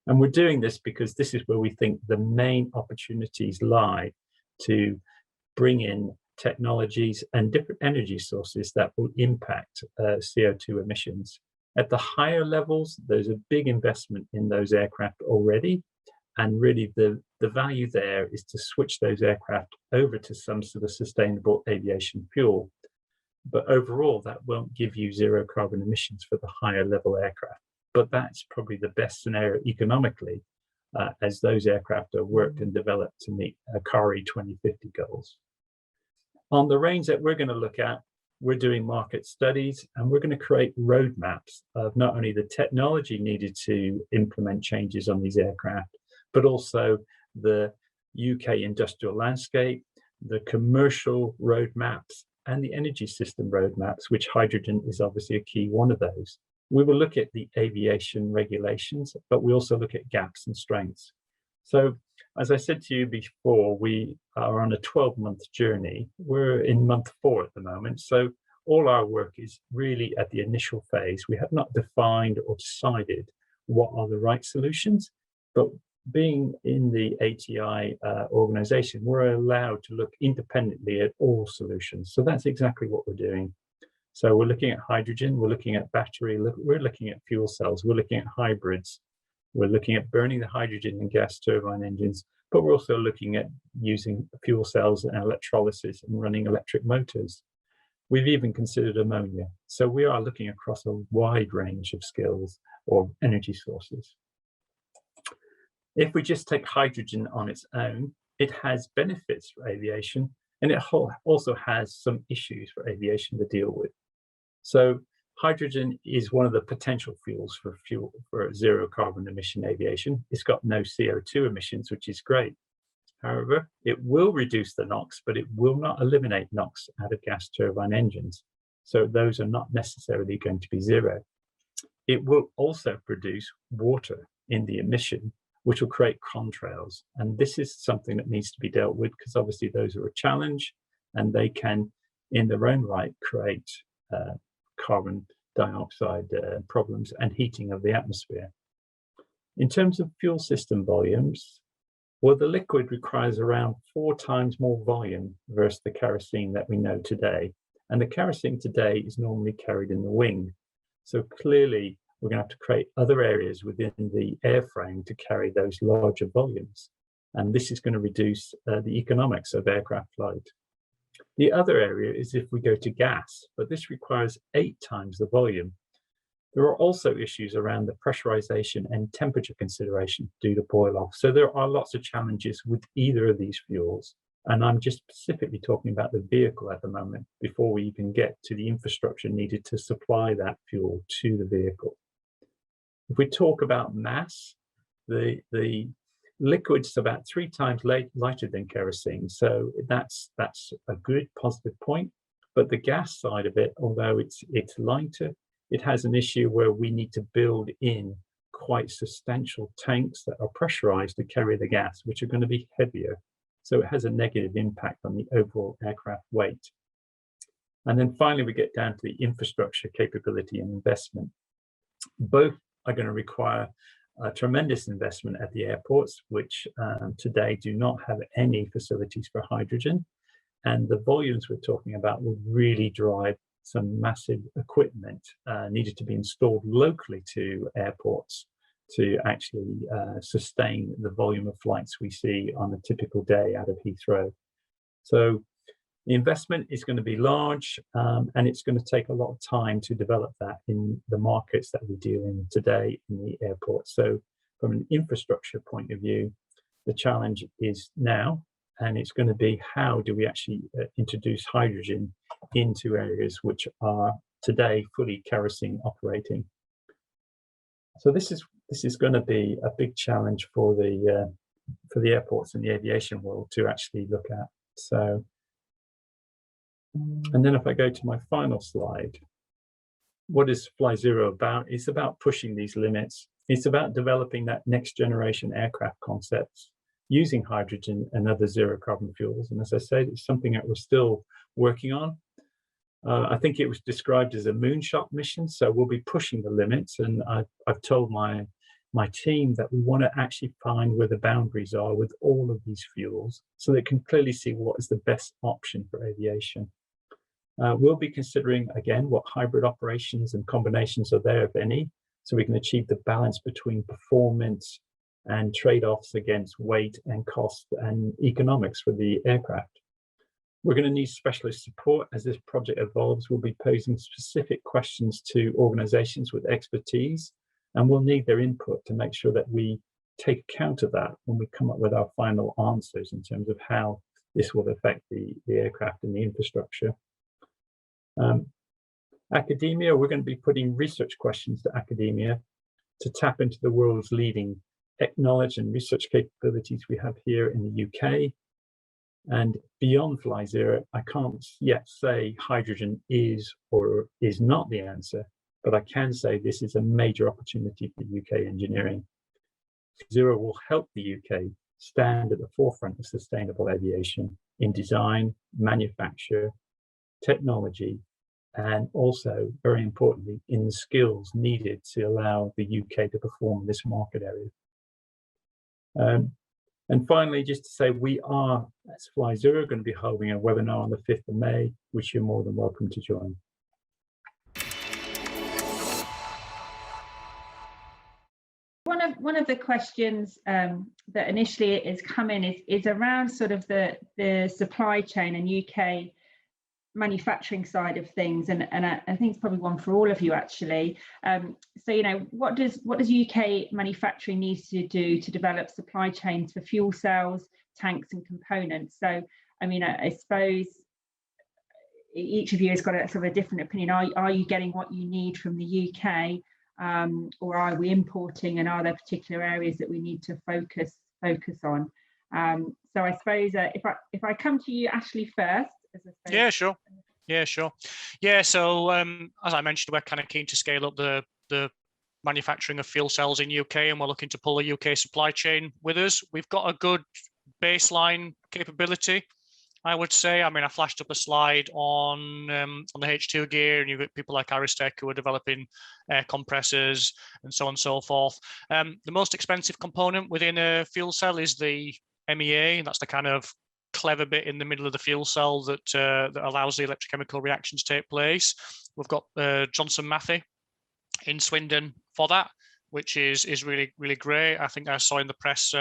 And we're doing this because this is where we think the main opportunities lie to bring in technologies and different energy sources that will impact CO2 emissions. At the higher levels, there's a big investment in those aircraft already. And really the value there is to switch those aircraft over to some sort of sustainable aviation fuel. But overall, that won't give you zero carbon emissions for the higher level aircraft. But that's probably the best scenario economically as those aircraft are worked and developed to meet CARI 2050 goals. On the range that we're going to look at, we're doing market studies, and we're going to create roadmaps of not only the technology needed to implement changes on these aircraft, but also the UK industrial landscape, the commercial roadmaps, and the energy system roadmaps, which hydrogen is obviously a key one of those. We will look at the aviation regulations, but we also look at gaps and strengths. So, as I said to you before, we are on a 12-month journey. We're in month 4 at the moment. So all our work is really at the initial phase. We have not defined or decided what are the right solutions, but being in the ATI organization, we're allowed to look independently at all solutions. So that's exactly what we're doing. So we're looking at hydrogen, we're looking at battery, we're looking at fuel cells, we're looking at hybrids, we're looking at burning the hydrogen in gas turbine engines, but we're also looking at using fuel cells and electrolysis and running electric motors. We've even considered ammonia. So we are looking across a wide range of skills or energy sources. If we just take hydrogen on its own, it has benefits for aviation, and it also has some issues for aviation to deal with. So hydrogen is one of the potential fuels for zero carbon emission aviation. It's got no CO2 emissions, which is great. However, it will reduce the NOx, but it will not eliminate NOx out of gas turbine engines. So those are not necessarily going to be zero. It will also produce water in the emission, which will create contrails. And this is something that needs to be dealt with because obviously those are a challenge and they can, in their own right, create carbon dioxide problems and heating of the atmosphere. In terms of fuel system volumes, well, the liquid requires around 4 times more volume versus the kerosene that we know today. And the kerosene today is normally carried in the wing. So clearly, we're going to have to create other areas within the airframe to carry those larger volumes. And this is going to reduce the economics of aircraft flight. The other area is if we go to gas, but this requires 8 times the volume. There are also issues around the pressurization and temperature consideration due to boil off. So there are lots of challenges with either of these fuels. And I'm just specifically talking about the vehicle at the moment before we even get to the infrastructure needed to supply that fuel to the vehicle. If we talk about mass, the liquid's about 3 times lighter than kerosene. So that's a good positive point. But the gas side of it, although it's lighter, it has an issue where we need to build in quite substantial tanks that are pressurized to carry the gas, which are going to be heavier. So it has a negative impact on the overall aircraft weight. And then finally, we get down to the infrastructure capability and investment. Both are going to require a tremendous investment at the airports, which today do not have any facilities for hydrogen. And the volumes we're talking about will really drive some massive equipment needed to be installed locally to airports to actually sustain the volume of flights we see on a typical day out of Heathrow. So the investment is going to be large and it's going to take a lot of time to develop that in the markets that we deal in today in the airport. So from an infrastructure point of view, the challenge is now, and it's going to be how do we actually introduce hydrogen into areas which are today fully kerosene operating. So this is going to be a big challenge for the airports and the aviation world to actually look at. So, and then if I go to my final slide, what is FlyZero about? It's about pushing these limits. It's about developing that next generation aircraft concepts using hydrogen and other zero carbon fuels. And as I said, it's something that we're still working on. I think it was described as a moonshot mission, so we'll be pushing the limits, and I've told my team that we want to actually find where the boundaries are with all of these fuels so they can clearly see what is the best option for aviation. We'll be considering, again, what hybrid operations and combinations are there, if any, so we can achieve the balance between performance and trade-offs against weight and cost and economics for the aircraft. We're going to need specialist support as this project evolves. We'll be posing specific questions to organizations with expertise, and we'll need their input to make sure that we take account of that when we come up with our final answers in terms of how this will affect the aircraft and the infrastructure. Academia, we're going to be putting research questions to academia to tap into the world's leading knowledge and research capabilities we have here in the UK. And beyond FlyZero, I can't yet say hydrogen is or is not the answer, but I can say this is a major opportunity for UK engineering. FlyZero will help the UK stand at the forefront of sustainable aviation in design, manufacture, technology, and also, very importantly, in the skills needed to allow the UK to perform in this market area. And finally, just to say, we are, as FlyZero, going to be holding a webinar on the 5th of May, which you're more than welcome to join.
One of the questions that initially is come in is around sort of the supply chain and UK manufacturing side of things, and I think it's probably one for all of you actually. So, you know, what does UK manufacturing need to do to develop supply chains for fuel cells, tanks and components? So, I mean, I suppose each of you has got a sort of a different opinion. Are you getting what you need from the UK, or are we importing, and are there particular areas that we need to focus on? So I suppose if I come to you, Ashley, first.
Yeah, sure. Yeah, so as I mentioned, we're kind of keen to scale up the manufacturing of fuel cells in UK, and we're looking to pull the UK supply chain with us. We've got a good baseline capability, I would say. I mean, I flashed up a slide on the H2 gear, and you've got people like Aristec who are developing air compressors and so on and so forth. The most expensive component within a fuel cell is the MEA. That's the kind of clever bit in the middle of the fuel cell that allows the electrochemical reactions to take place. We've got Johnson Matthey in Swindon for that, which is really, really great. I think I saw in the press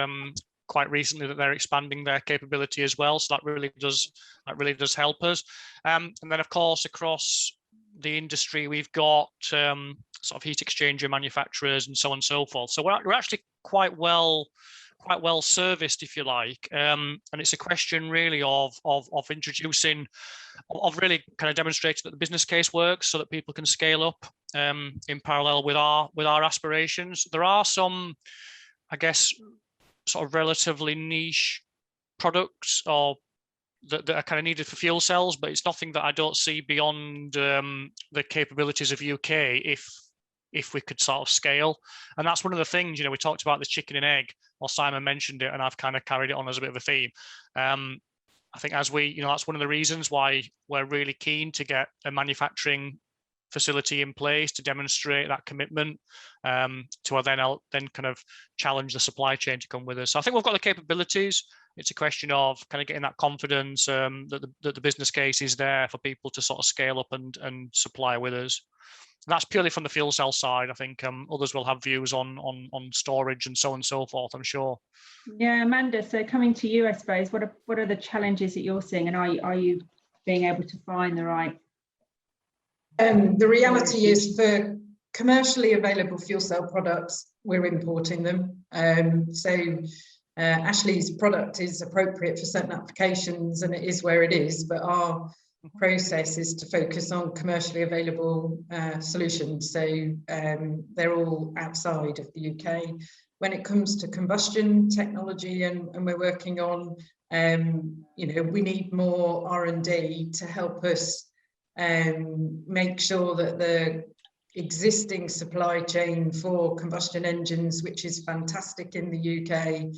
quite recently that they're expanding their capability as well. So that really does help us. And then of course across the industry we've got sort of heat exchanger manufacturers and so on and so forth. So we're actually quite well serviced, if you like, and it's a question really of introducing, of really kind of demonstrating that the business case works so that people can scale up in parallel with our aspirations. There are some, I guess, sort of relatively niche products or that are kind of needed for fuel cells, but it's nothing that I don't see beyond the capabilities of UK if we could sort of scale. And that's one of the things, you know, we talked about the chicken and egg, or Simon mentioned it, and I've kind of carried it on as a bit of a theme. I think as we, you know, that's one of the reasons why we're really keen to get a manufacturing facility in place to demonstrate that commitment, to then kind of challenge the supply chain to come with us. So I think we've got the capabilities. It's a question of kind of getting that confidence that the business case is there for people to sort of scale up and supply with us. That's purely from the fuel cell side. I think others will have views on storage and so on and so forth, I'm sure.
Yeah, Amanda, so coming to you, I suppose, what are the challenges that you're seeing, and are you being able to find the right?
The reality is, for commercially available fuel cell products, we're importing them. Ashley's product is appropriate for certain applications and it is where it is, but our process is to focus on commercially available solutions. So they're all outside of the UK. When it comes to combustion technology, and we're working on, you know, we need more R&D to help us make sure that the existing supply chain for combustion engines, which is fantastic in the UK,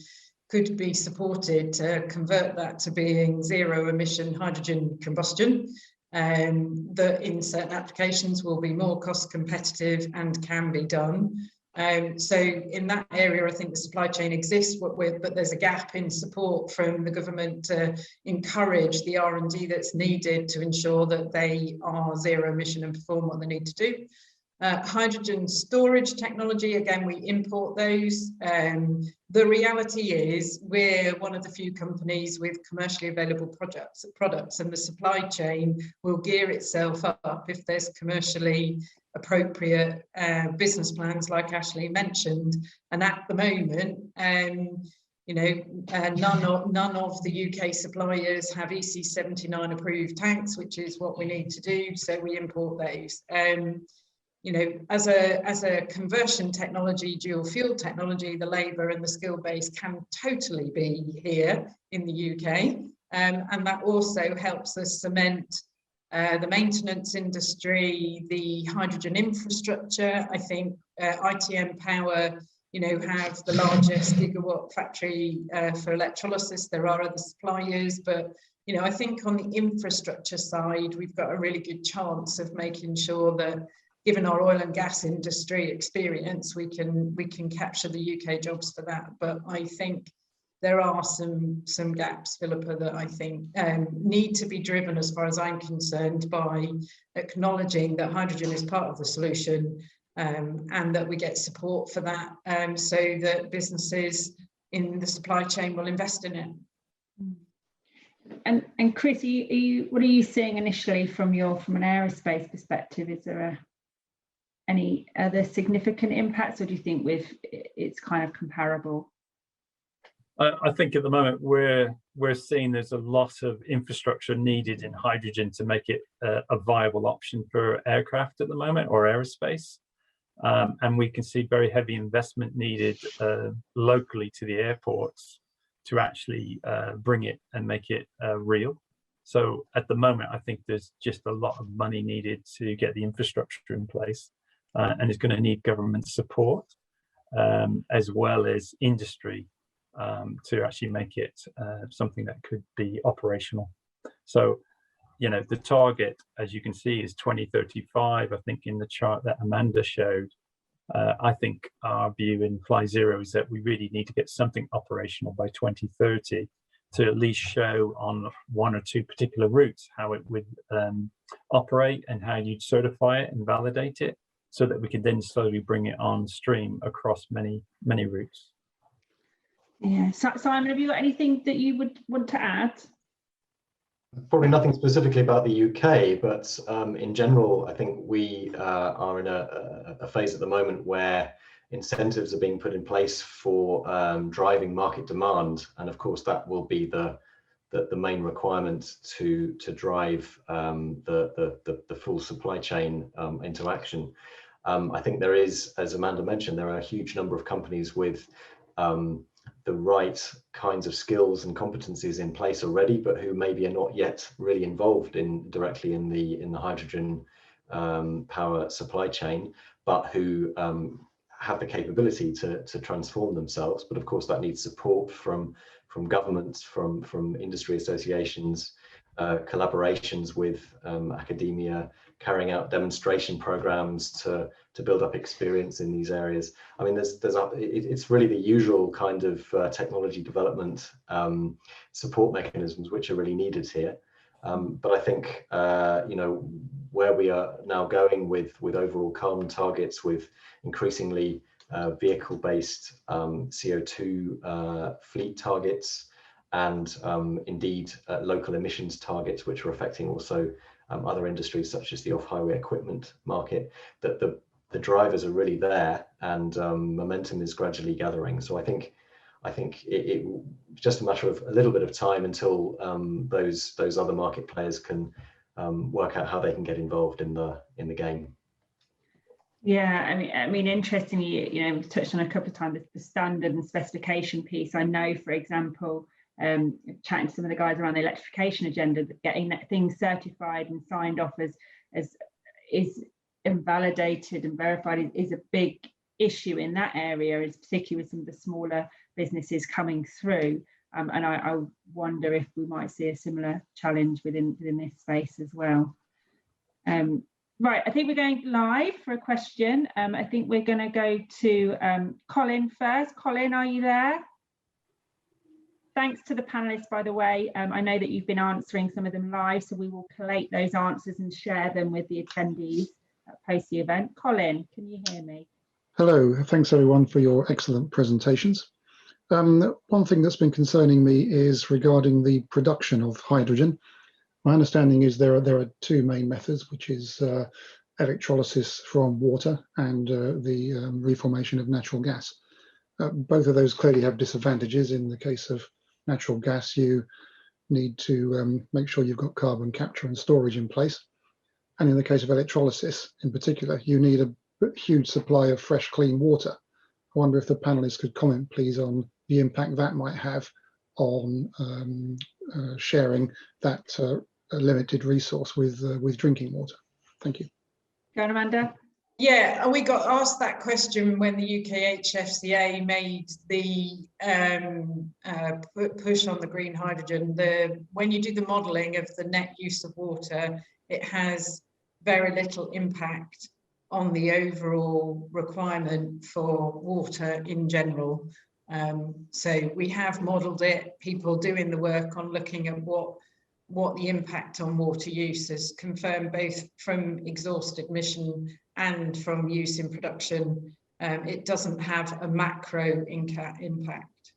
could be supported to convert that to being zero emission hydrogen combustion. that in certain applications will be more cost competitive and can be done. So in that area, I think the supply chain exists, but there's a gap in support from the government to encourage the R&D that's needed to ensure that they are zero emission and perform what they need to do. Hydrogen storage technology, again, we import those. The reality is we're one of the few companies with commercially available products, and the supply chain will gear itself up if there's commercially appropriate business plans, like Ashley mentioned. And at the moment, you know, none of the UK suppliers have EC79 approved tanks, which is what we need to do. So we import those. You know, as a conversion technology, dual fuel technology, the labour and the skill base can totally be here in the UK, and that also helps us cement the maintenance industry, the hydrogen infrastructure. I think ITM Power, you know, have the largest gigawatt factory for electrolysis. There are other suppliers, but you know, I think on the infrastructure side, we've got a really good chance of making sure that, given our oil and gas industry experience, we can capture the UK jobs for that. But I think there are some gaps, Philippa, that I think need to be driven, as far as I'm concerned, by acknowledging that hydrogen is part of the solution, and that we get support for that, so that businesses in the supply chain will invest in it.
And Chris, what are you seeing initially from an aerospace perspective? Is there any other significant impacts, or do you think it's kind of comparable?
I think at the moment we're seeing there's a lot of infrastructure needed in hydrogen to make it a viable option for aircraft at the moment, or aerospace, and we can see very heavy investment needed locally to the airports to actually bring it and make it real. So at the moment, I think there's just a lot of money needed to get the infrastructure in place. And it's going to need government support, as well as industry, to actually make it something that could be operational. So, you know, the target, as you can see, is 2035. I think in the chart that Amanda showed, I think our view in FlyZero is that we really need to get something operational by 2030 to at least show on one or two particular routes how it would operate and how you'd certify it and validate it, so that we can then slowly bring it on stream across many routes.
Yeah, Simon, have you got anything that you would want to add?
Probably nothing specifically about the UK, but in general, I think we are in a phase at the moment where incentives are being put in place for driving market demand, and of course that will be the main requirement to drive the full supply chain into action. I think there is, as Amanda mentioned, there are a huge number of companies with the right kinds of skills and competencies in place already, but who maybe are not yet really involved directly in the hydrogen power supply chain, but who have the capability to transform themselves. But of course that needs support from governments, from industry associations, collaborations with academia, carrying out demonstration programs to build up experience in these areas. I mean, it's really the usual kind of technology development support mechanisms which are really needed here. But I think you know, where we are now going with overall carbon targets, with increasingly vehicle-based CO2 fleet targets, and indeed local emissions targets, which are affecting also other industries such as the off-highway equipment market, that the drivers are really there, and momentum is gradually gathering. So I think it's just a matter of a little bit of time until those other market players can work out how they can get involved in the game.
Yeah, I mean, interestingly, you know, we've touched on a couple of times the standard and specification piece. I know, for example, chatting to some of the guys around the electrification agenda, that getting things certified and signed off as is validated and verified is a big issue in that area, is particularly with some of the smaller businesses coming through. And I wonder if we might see a similar challenge within this space as well. Right, I think we're going live for a question. I think we're going to go to Colin first. Colin, are you there? Thanks to the panelists, by the way. I know that you've been answering some of them live, so we will collate those answers and share them with the attendees post the event. Colin, can you hear me?
Hello, thanks everyone for your excellent presentations. One thing that's been concerning me is regarding the production of hydrogen. My understanding is there are two main methods, which is electrolysis from water and the reformation of natural gas. Both of those clearly have disadvantages. In the case of natural gas, you need to make sure you've got carbon capture and storage in place. And in the case of electrolysis in particular, you need a huge supply of fresh, clean water. I wonder if the panelists could comment, please, on the impact that might have on sharing that limited resource with drinking water. Thank you.
Go on, Amanda.
Yeah, and we got asked that question when the UK HFCA made the push on the green hydrogen. When you do the modelling of the net use of water, it has very little impact on the overall requirement for water in general. So we have modelled it, people doing the work on looking at what the impact on water use is, confirmed both from exhaust emission and from use in production. It doesn't have a macro impact.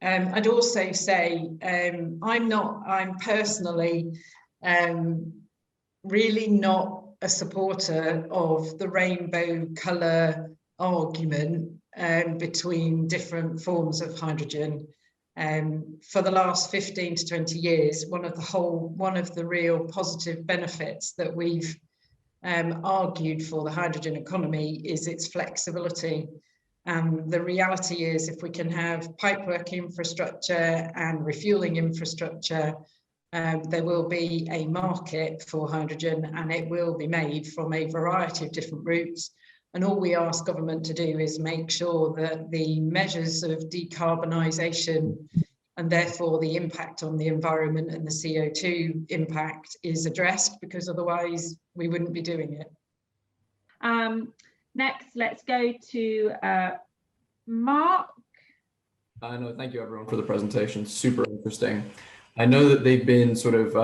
I'd also say I'm personally really not a supporter of the rainbow colour argument between different forms of hydrogen. For the last 15 to 20 years, one of the real positive benefits that we've argued for the hydrogen economy is its flexibility. The reality is, if we can have pipework infrastructure and refuelling infrastructure, there will be a market for hydrogen, and it will be made from a variety of different routes. And all we ask government to do is make sure that the measures of decarbonisation and therefore the impact on the environment and the CO2 impact is addressed, because otherwise we wouldn't be doing it.
Next, let's go to Mark.
No, thank you everyone for the presentation. Super interesting. I know that they've been sort of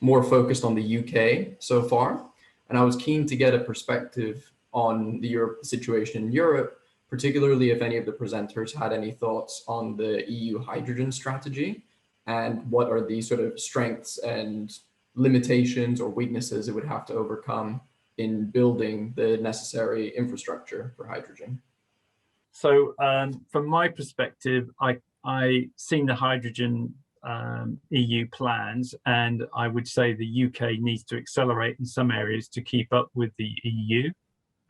more focused on the UK so far, and I was keen to get a perspective on the situation in Europe, particularly if any of the presenters had any thoughts on the EU hydrogen strategy and what are the sort of strengths and limitations or weaknesses it would have to overcome in building the necessary infrastructure for hydrogen.
So from my perspective, I seen the hydrogen EU plans, and I would say the UK needs to accelerate in some areas to keep up with the EU.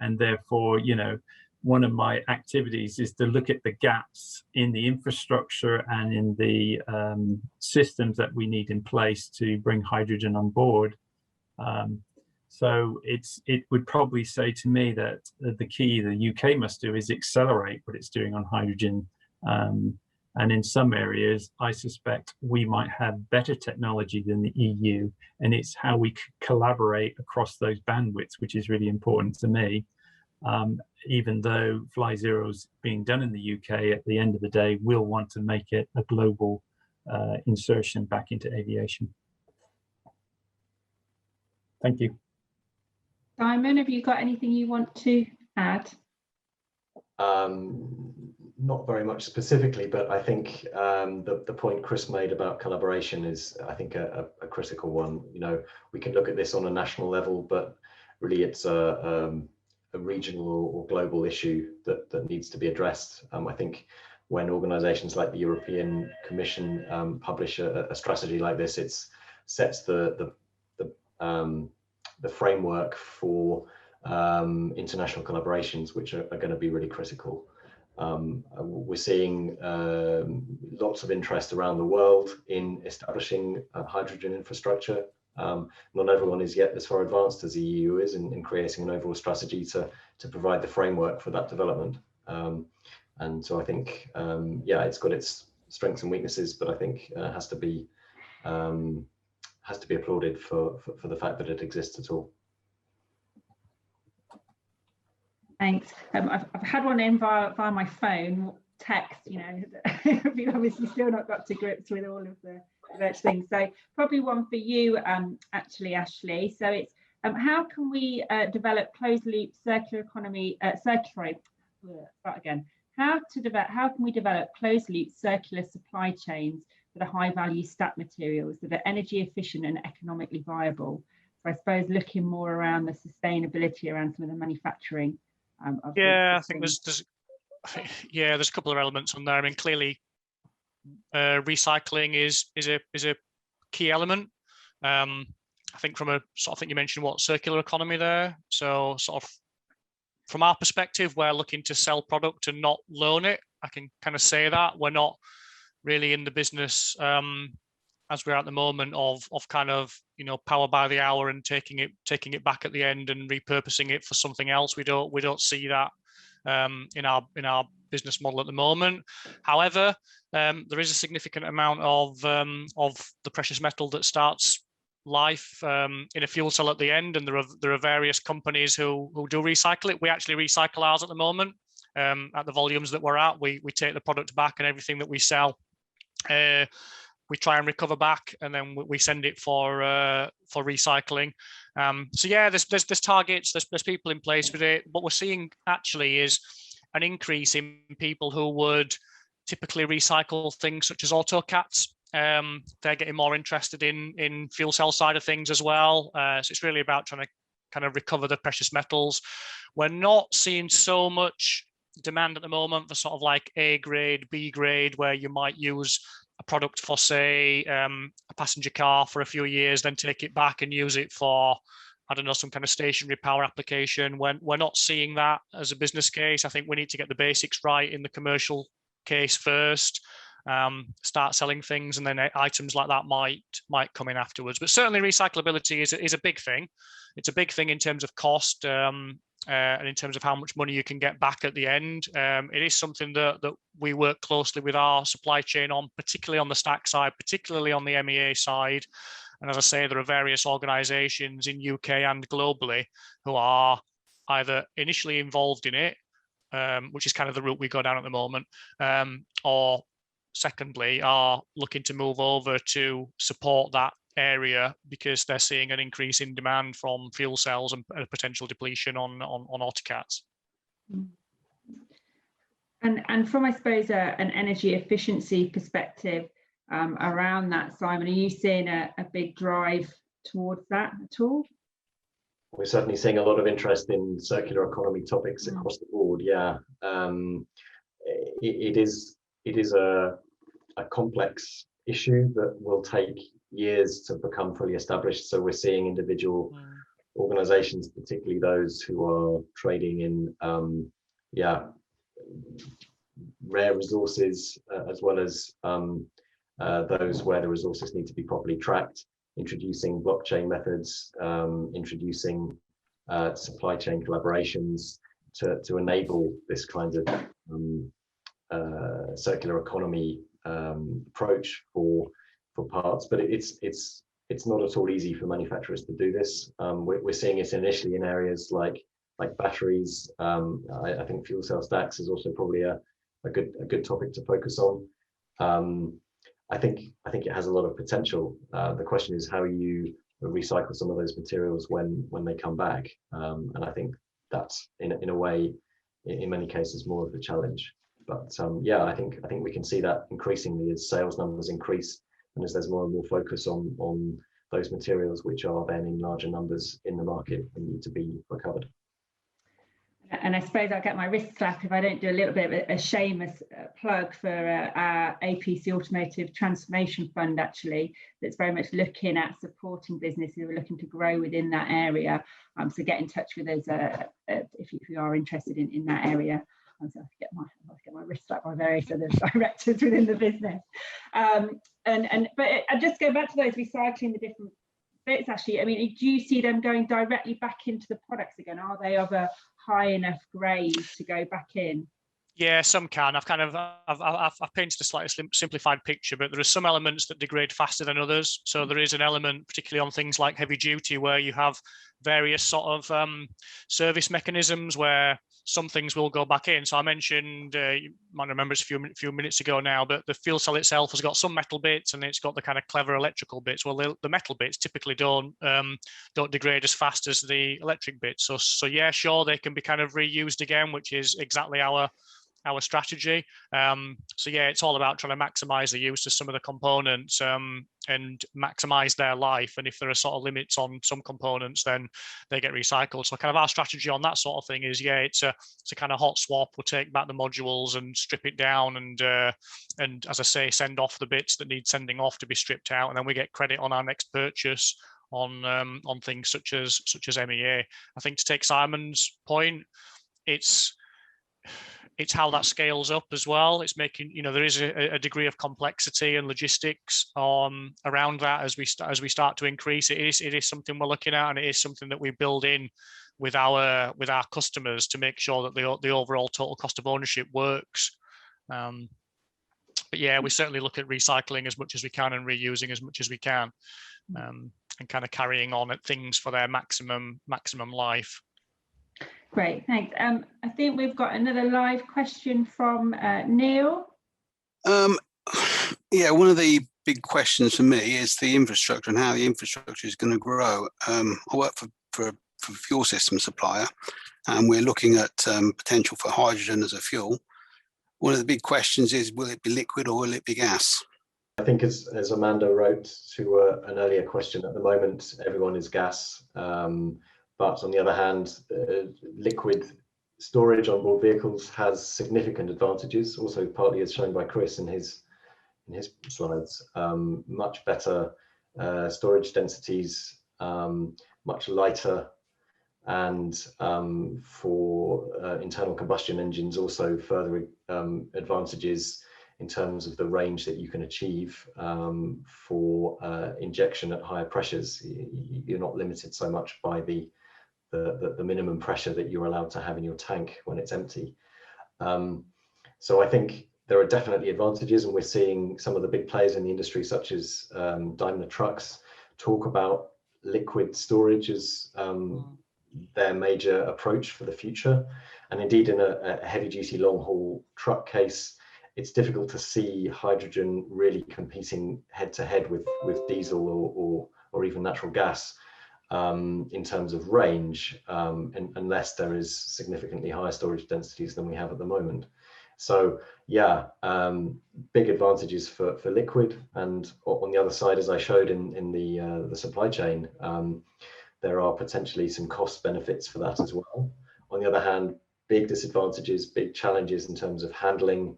And therefore, you know, one of my activities is to look at the gaps in the infrastructure and in the systems that we need in place to bring hydrogen on board. So it would probably say to me that the key the UK must do is accelerate what it's doing on hydrogen. And in some areas, I suspect we might have better technology than the EU, and it's how we collaborate across those bandwidths, which is really important to me. Even though FlyZero is being done in the UK, at the end of the day, we'll want to make it a global insertion back into aviation. Thank you.
Simon, have you got anything you want to add?
Not very much specifically, but I think the point Chris made about collaboration is, I think, a critical one. You know, we can look at this on a national level, but really it's a regional or global issue that needs to be addressed. I think when organizations like the European Commission publish a strategy like this, it sets the framework for international collaborations, which are going to be really critical. We're seeing lots of interest around the world in establishing hydrogen infrastructure. Not everyone is yet as far advanced as the EU is in creating an overall strategy to provide the framework for that development. And so I think, yeah, it's got its strengths and weaknesses, but I think has to be applauded for the fact that it exists at all.
Thanks. I've had one in via my phone, text, you know, we've obviously still not got to grips with all of the things. So probably one for you, actually, Ashley. So it's how can we develop closed loop circular economy, how can we develop closed loop circular supply chains for the high value stack materials that are energy efficient and economically viable? So I suppose looking more around the sustainability around some of the manufacturing.
Yeah, I think there's a couple of elements on there. I mean, clearly, recycling is a key element. I think from a I think you mentioned circular economy there. So sort of from our perspective, we're looking to sell product and not loan it. I can kind of say that we're not really in the business as we're at the moment of kind of, you know, power by the hour and taking it back at the end and repurposing it for something else. We don't see that in our business model at the moment. However, there is a significant amount of the precious metal that starts life in a fuel cell at the end, and there are various companies who do recycle it. We actually recycle ours at the moment at the volumes that we're at. We take the product back, and everything that we sell we try and recover back, and then we send it for recycling. So yeah, there's targets, there's people in place with it. What we're seeing actually is an increase in people who would typically recycle things such as auto cats. They're getting more interested in fuel cell side of things as well. So it's really about trying to kind of recover the precious metals. We're not seeing so much demand at the moment for sort of like A grade, B grade, where you might use a product for, say, a passenger car for a few years, then take it back and use it for, I don't know, some kind of stationary power application. We're not seeing that as a business case. I think we need to get the basics right in the commercial case first, start selling things, and then items like that might come in afterwards. But certainly recyclability is a big thing. It's a big thing in terms of cost and in terms of how much money you can get back at the end. It is something that we work closely with our supply chain on, particularly on the stack side, particularly on the MEA side. And as I say, there are various organizations in UK and globally who are either initially involved in it, which is kind of the route we go down at the moment, or secondly, are looking to move over to support that area because they're seeing an increase in demand from fuel cells and a potential depletion on autocats.
And from, I suppose, an energy efficiency perspective around that, Simon, are you seeing a big drive towards that at all?
We're certainly seeing a lot of interest in circular economy topics across the board. Yeah, it is a complex issue that will take years to become fully established. So we're seeing individual organizations, particularly those who are trading in rare resources, as well as those where the resources need to be properly tracked, introducing blockchain methods, introducing supply chain collaborations to enable this kind of circular economy approach for parts. But it's not at all easy for manufacturers to do this. We're seeing it initially in areas like batteries. I think fuel cell stacks is also probably a good topic to focus on. I think it has a lot of potential. The question is how you recycle some of those materials when they come back, and I think that's in a way, in many cases, more of the challenge. But yeah, I think we can see that increasingly as sales numbers increase and as there's more and more focus on those materials which are then in larger numbers in the market and need to be recovered.
And I suppose I'll get my wrist slap if I don't do a little bit of a shameless plug for our APC Automotive Transformation Fund, actually, that's very much looking at supporting businesses who are looking to grow within that area. So get in touch with us if you are interested in that area. So I have to get my wrist slapped by various other directors within the business. But I just go back to those recycling the different bits, actually. I mean, do you see them going directly back into the products again? Are they of a high enough grade to go back in?
Yeah, some can. I've painted a slightly simplified picture, but there are some elements that degrade faster than others. So there is an element, particularly on things like heavy duty, where you have various sort of service mechanisms where some things will go back in. So I mentioned, you might remember it's a few minutes ago now, but the fuel cell itself has got some metal bits and it's got the kind of clever electrical bits. Well, the metal bits typically don't degrade as fast as the electric bits. So yeah, sure, they can be kind of reused again, which is exactly our strategy. So yeah, it's all about trying to maximize the use of some of the components and maximize their life. And if there are sort of limits on some components, then they get recycled. So kind of our strategy on that sort of thing is, yeah, it's a kind of hot swap. We'll take back the modules and strip it down and as I say, send off the bits that need sending off to be stripped out, and then we get credit on our next purchase on things such as MEA. I think to take Simon's point, it's how that scales up as well. It's making, there is a degree of complexity and logistics around that as we start to increase. It is something we're looking at, and it is something that we build in with our customers to make sure that the overall total cost of ownership works. But yeah, we certainly look at recycling as much as we can and reusing as much as we can, and kind of carrying on at things for their maximum life.
Great, thanks. I think we've got another live question from Neil.
Yeah, one of the big questions for me is the infrastructure and how the infrastructure is going to grow. I work for a fuel system supplier, and we're looking at potential for hydrogen as a fuel. One of the big questions is, will it be liquid or will it be gas?
I think as Amanda wrote to an earlier question, at the moment, everyone is gas. But on the other hand, liquid storage on board vehicles has significant advantages, also partly as shown by Chris in his slides. Much better storage densities, much lighter, and for internal combustion engines also further advantages in terms of the range that you can achieve for injection at higher pressures. You're not limited so much by the minimum pressure that you're allowed to have in your tank when it's empty. So I think there are definitely advantages, and we're seeing some of the big players in the industry, such as Daimler Trucks, talk about liquid storage as their major approach for the future. And indeed, in a heavy-duty long-haul truck case, it's difficult to see hydrogen really competing head-to-head with diesel or even natural gas in terms of range, unless there is significantly higher storage densities than we have at the moment. So yeah, big advantages for liquid. And on the other side, as I showed in the supply chain, there are potentially some cost benefits for that as well. On the other hand, big disadvantages, big challenges in terms of handling,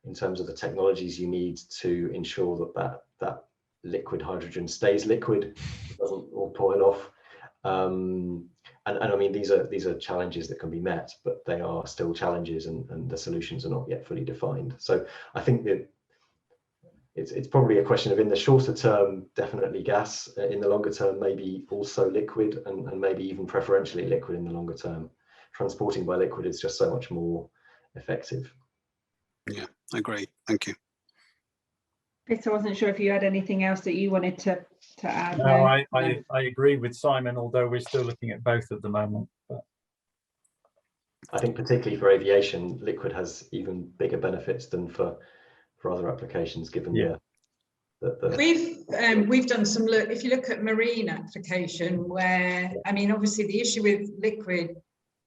in terms of the technologies you need to ensure that liquid hydrogen stays liquid, doesn't all boil off. And I mean, these are challenges that can be met, but they are still challenges, and the solutions are not yet fully defined. So I think that it's probably a question of, in the shorter term, definitely gas. In the longer term, maybe also liquid, and maybe even preferentially liquid in the longer term. Transporting by liquid is just so much more effective.
Yeah, I agree. Thank you.
Chris, I wasn't sure if you had anything else that you wanted to add.
No, I agree with Simon, although we're still looking at both at the moment. But
I think particularly for aviation, liquid has even bigger benefits than for other applications, given
We've done some look. If you look at marine application, where, I mean, obviously the issue with liquid,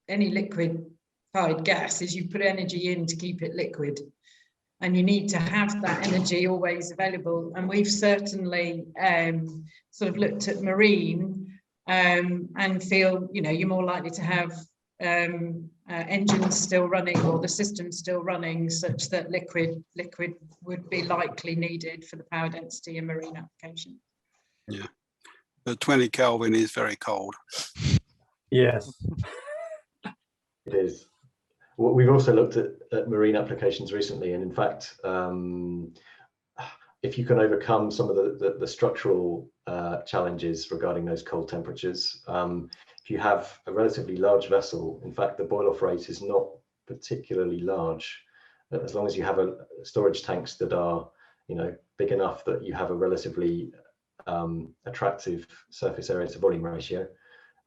any liquefied gas, is you put energy in to keep it liquid, and you need to have that energy always available. And we've certainly sort of looked at marine and feel, you're more likely to have engines still running, or the system still running, such that liquid would be likely needed for the power density in marine application.
Yeah, but 20 Kelvin is very cold.
yes,
it is. Well, we've also looked at marine applications recently, and in fact, if you can overcome some of the structural challenges regarding those cold temperatures, if you have a relatively large vessel, in fact, the boil-off rate is not particularly large. as long as you have storage tanks that are, big enough that you have a relatively attractive surface area to volume ratio,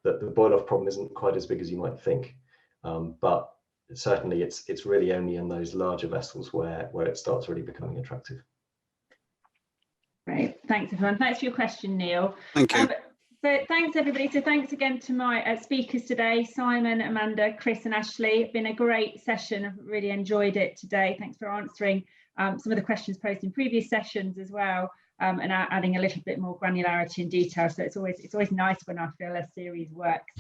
that the boil-off problem isn't quite as big as you might think. But certainly it's really only in those larger vessels where it starts really becoming attractive.
Great, thanks everyone. Thanks for your question, Neil.
Thank you.
So thanks everybody. So thanks again to my speakers today, Simon, Amanda, Chris and Ashley. It's been a great session. I've really enjoyed it today. Thanks for answering some of the questions posed in previous sessions as well, and adding a little bit more granularity and detail. So it's always nice when I feel a series works.